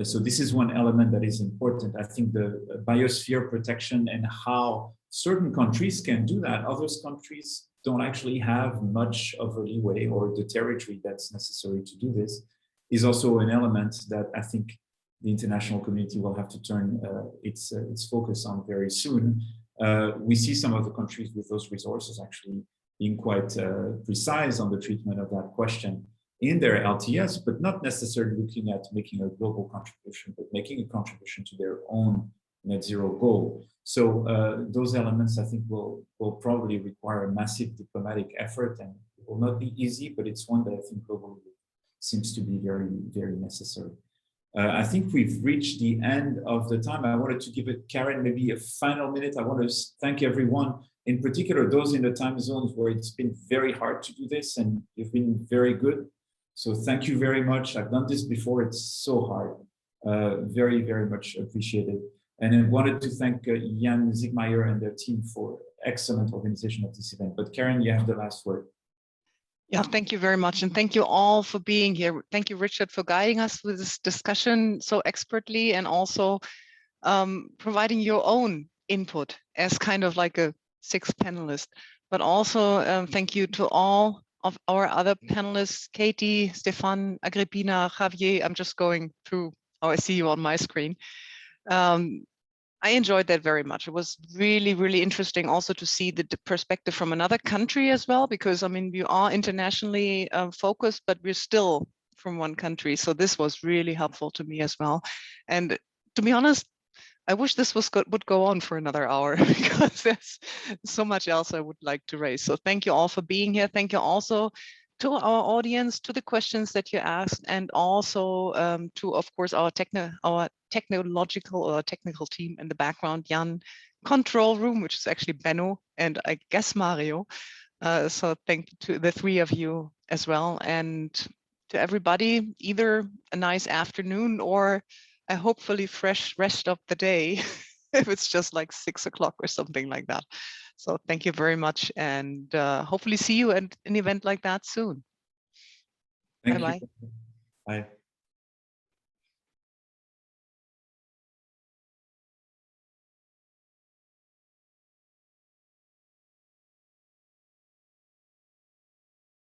So this is one element that is important. I think the biosphere protection and how certain countries can do that, other countries don't actually have much of a leeway or the territory that's necessary to do this, is also an element that I think the international community will have to turn its focus on very soon. We see some of the countries with those resources actually being quite precise on the treatment of that question in their LTS, but not necessarily looking at making a global contribution, but making a contribution to their own net zero goal. So those elements, I think, will probably require a massive diplomatic effort, and it will not be easy, but it's one that I think globally seems to be very, very necessary. I think we've reached the end of the time. I wanted to give it, Karen, maybe a final minute. I want to thank everyone, in particular those in the time zones where it's been very hard to do this, and you've been very good. So thank you very much. I've done this before. It's so hard. Very, very much appreciated. And I wanted to thank Jan Ziegmeier and their team for excellent organization of this event. But Karen, you have the last word. Yeah, thank you very much. And thank you all for being here. Thank you, Richard, for guiding us with this discussion so expertly, and also providing your own input as kind of like a sixth panelist. But also thank you to all of our other panelists, Katie, Stefan, Agrippina, Javier. I'm just going through how I see you on my screen. I enjoyed that very much. It was really, really interesting also to see the perspective from another country as well, because I mean, we are internationally focused, but we're still from one country. So this was really helpful to me as well. And to be honest, I wish this would go on for another hour because there's so much else I would like to raise. So thank you all for being here. Thank you also to our audience, to the questions that you asked, and also to, of course, our technological or technical team in the background, Jan, control room, which is actually Benno, and I guess Mario. So thank you to the three of you as well. And to everybody, either a nice afternoon or a hopefully fresh rest of the day, if it's just like 6 o'clock or something like that. So thank you very much, and hopefully see you at an event like that soon. Thank Bye-bye. you. Bye.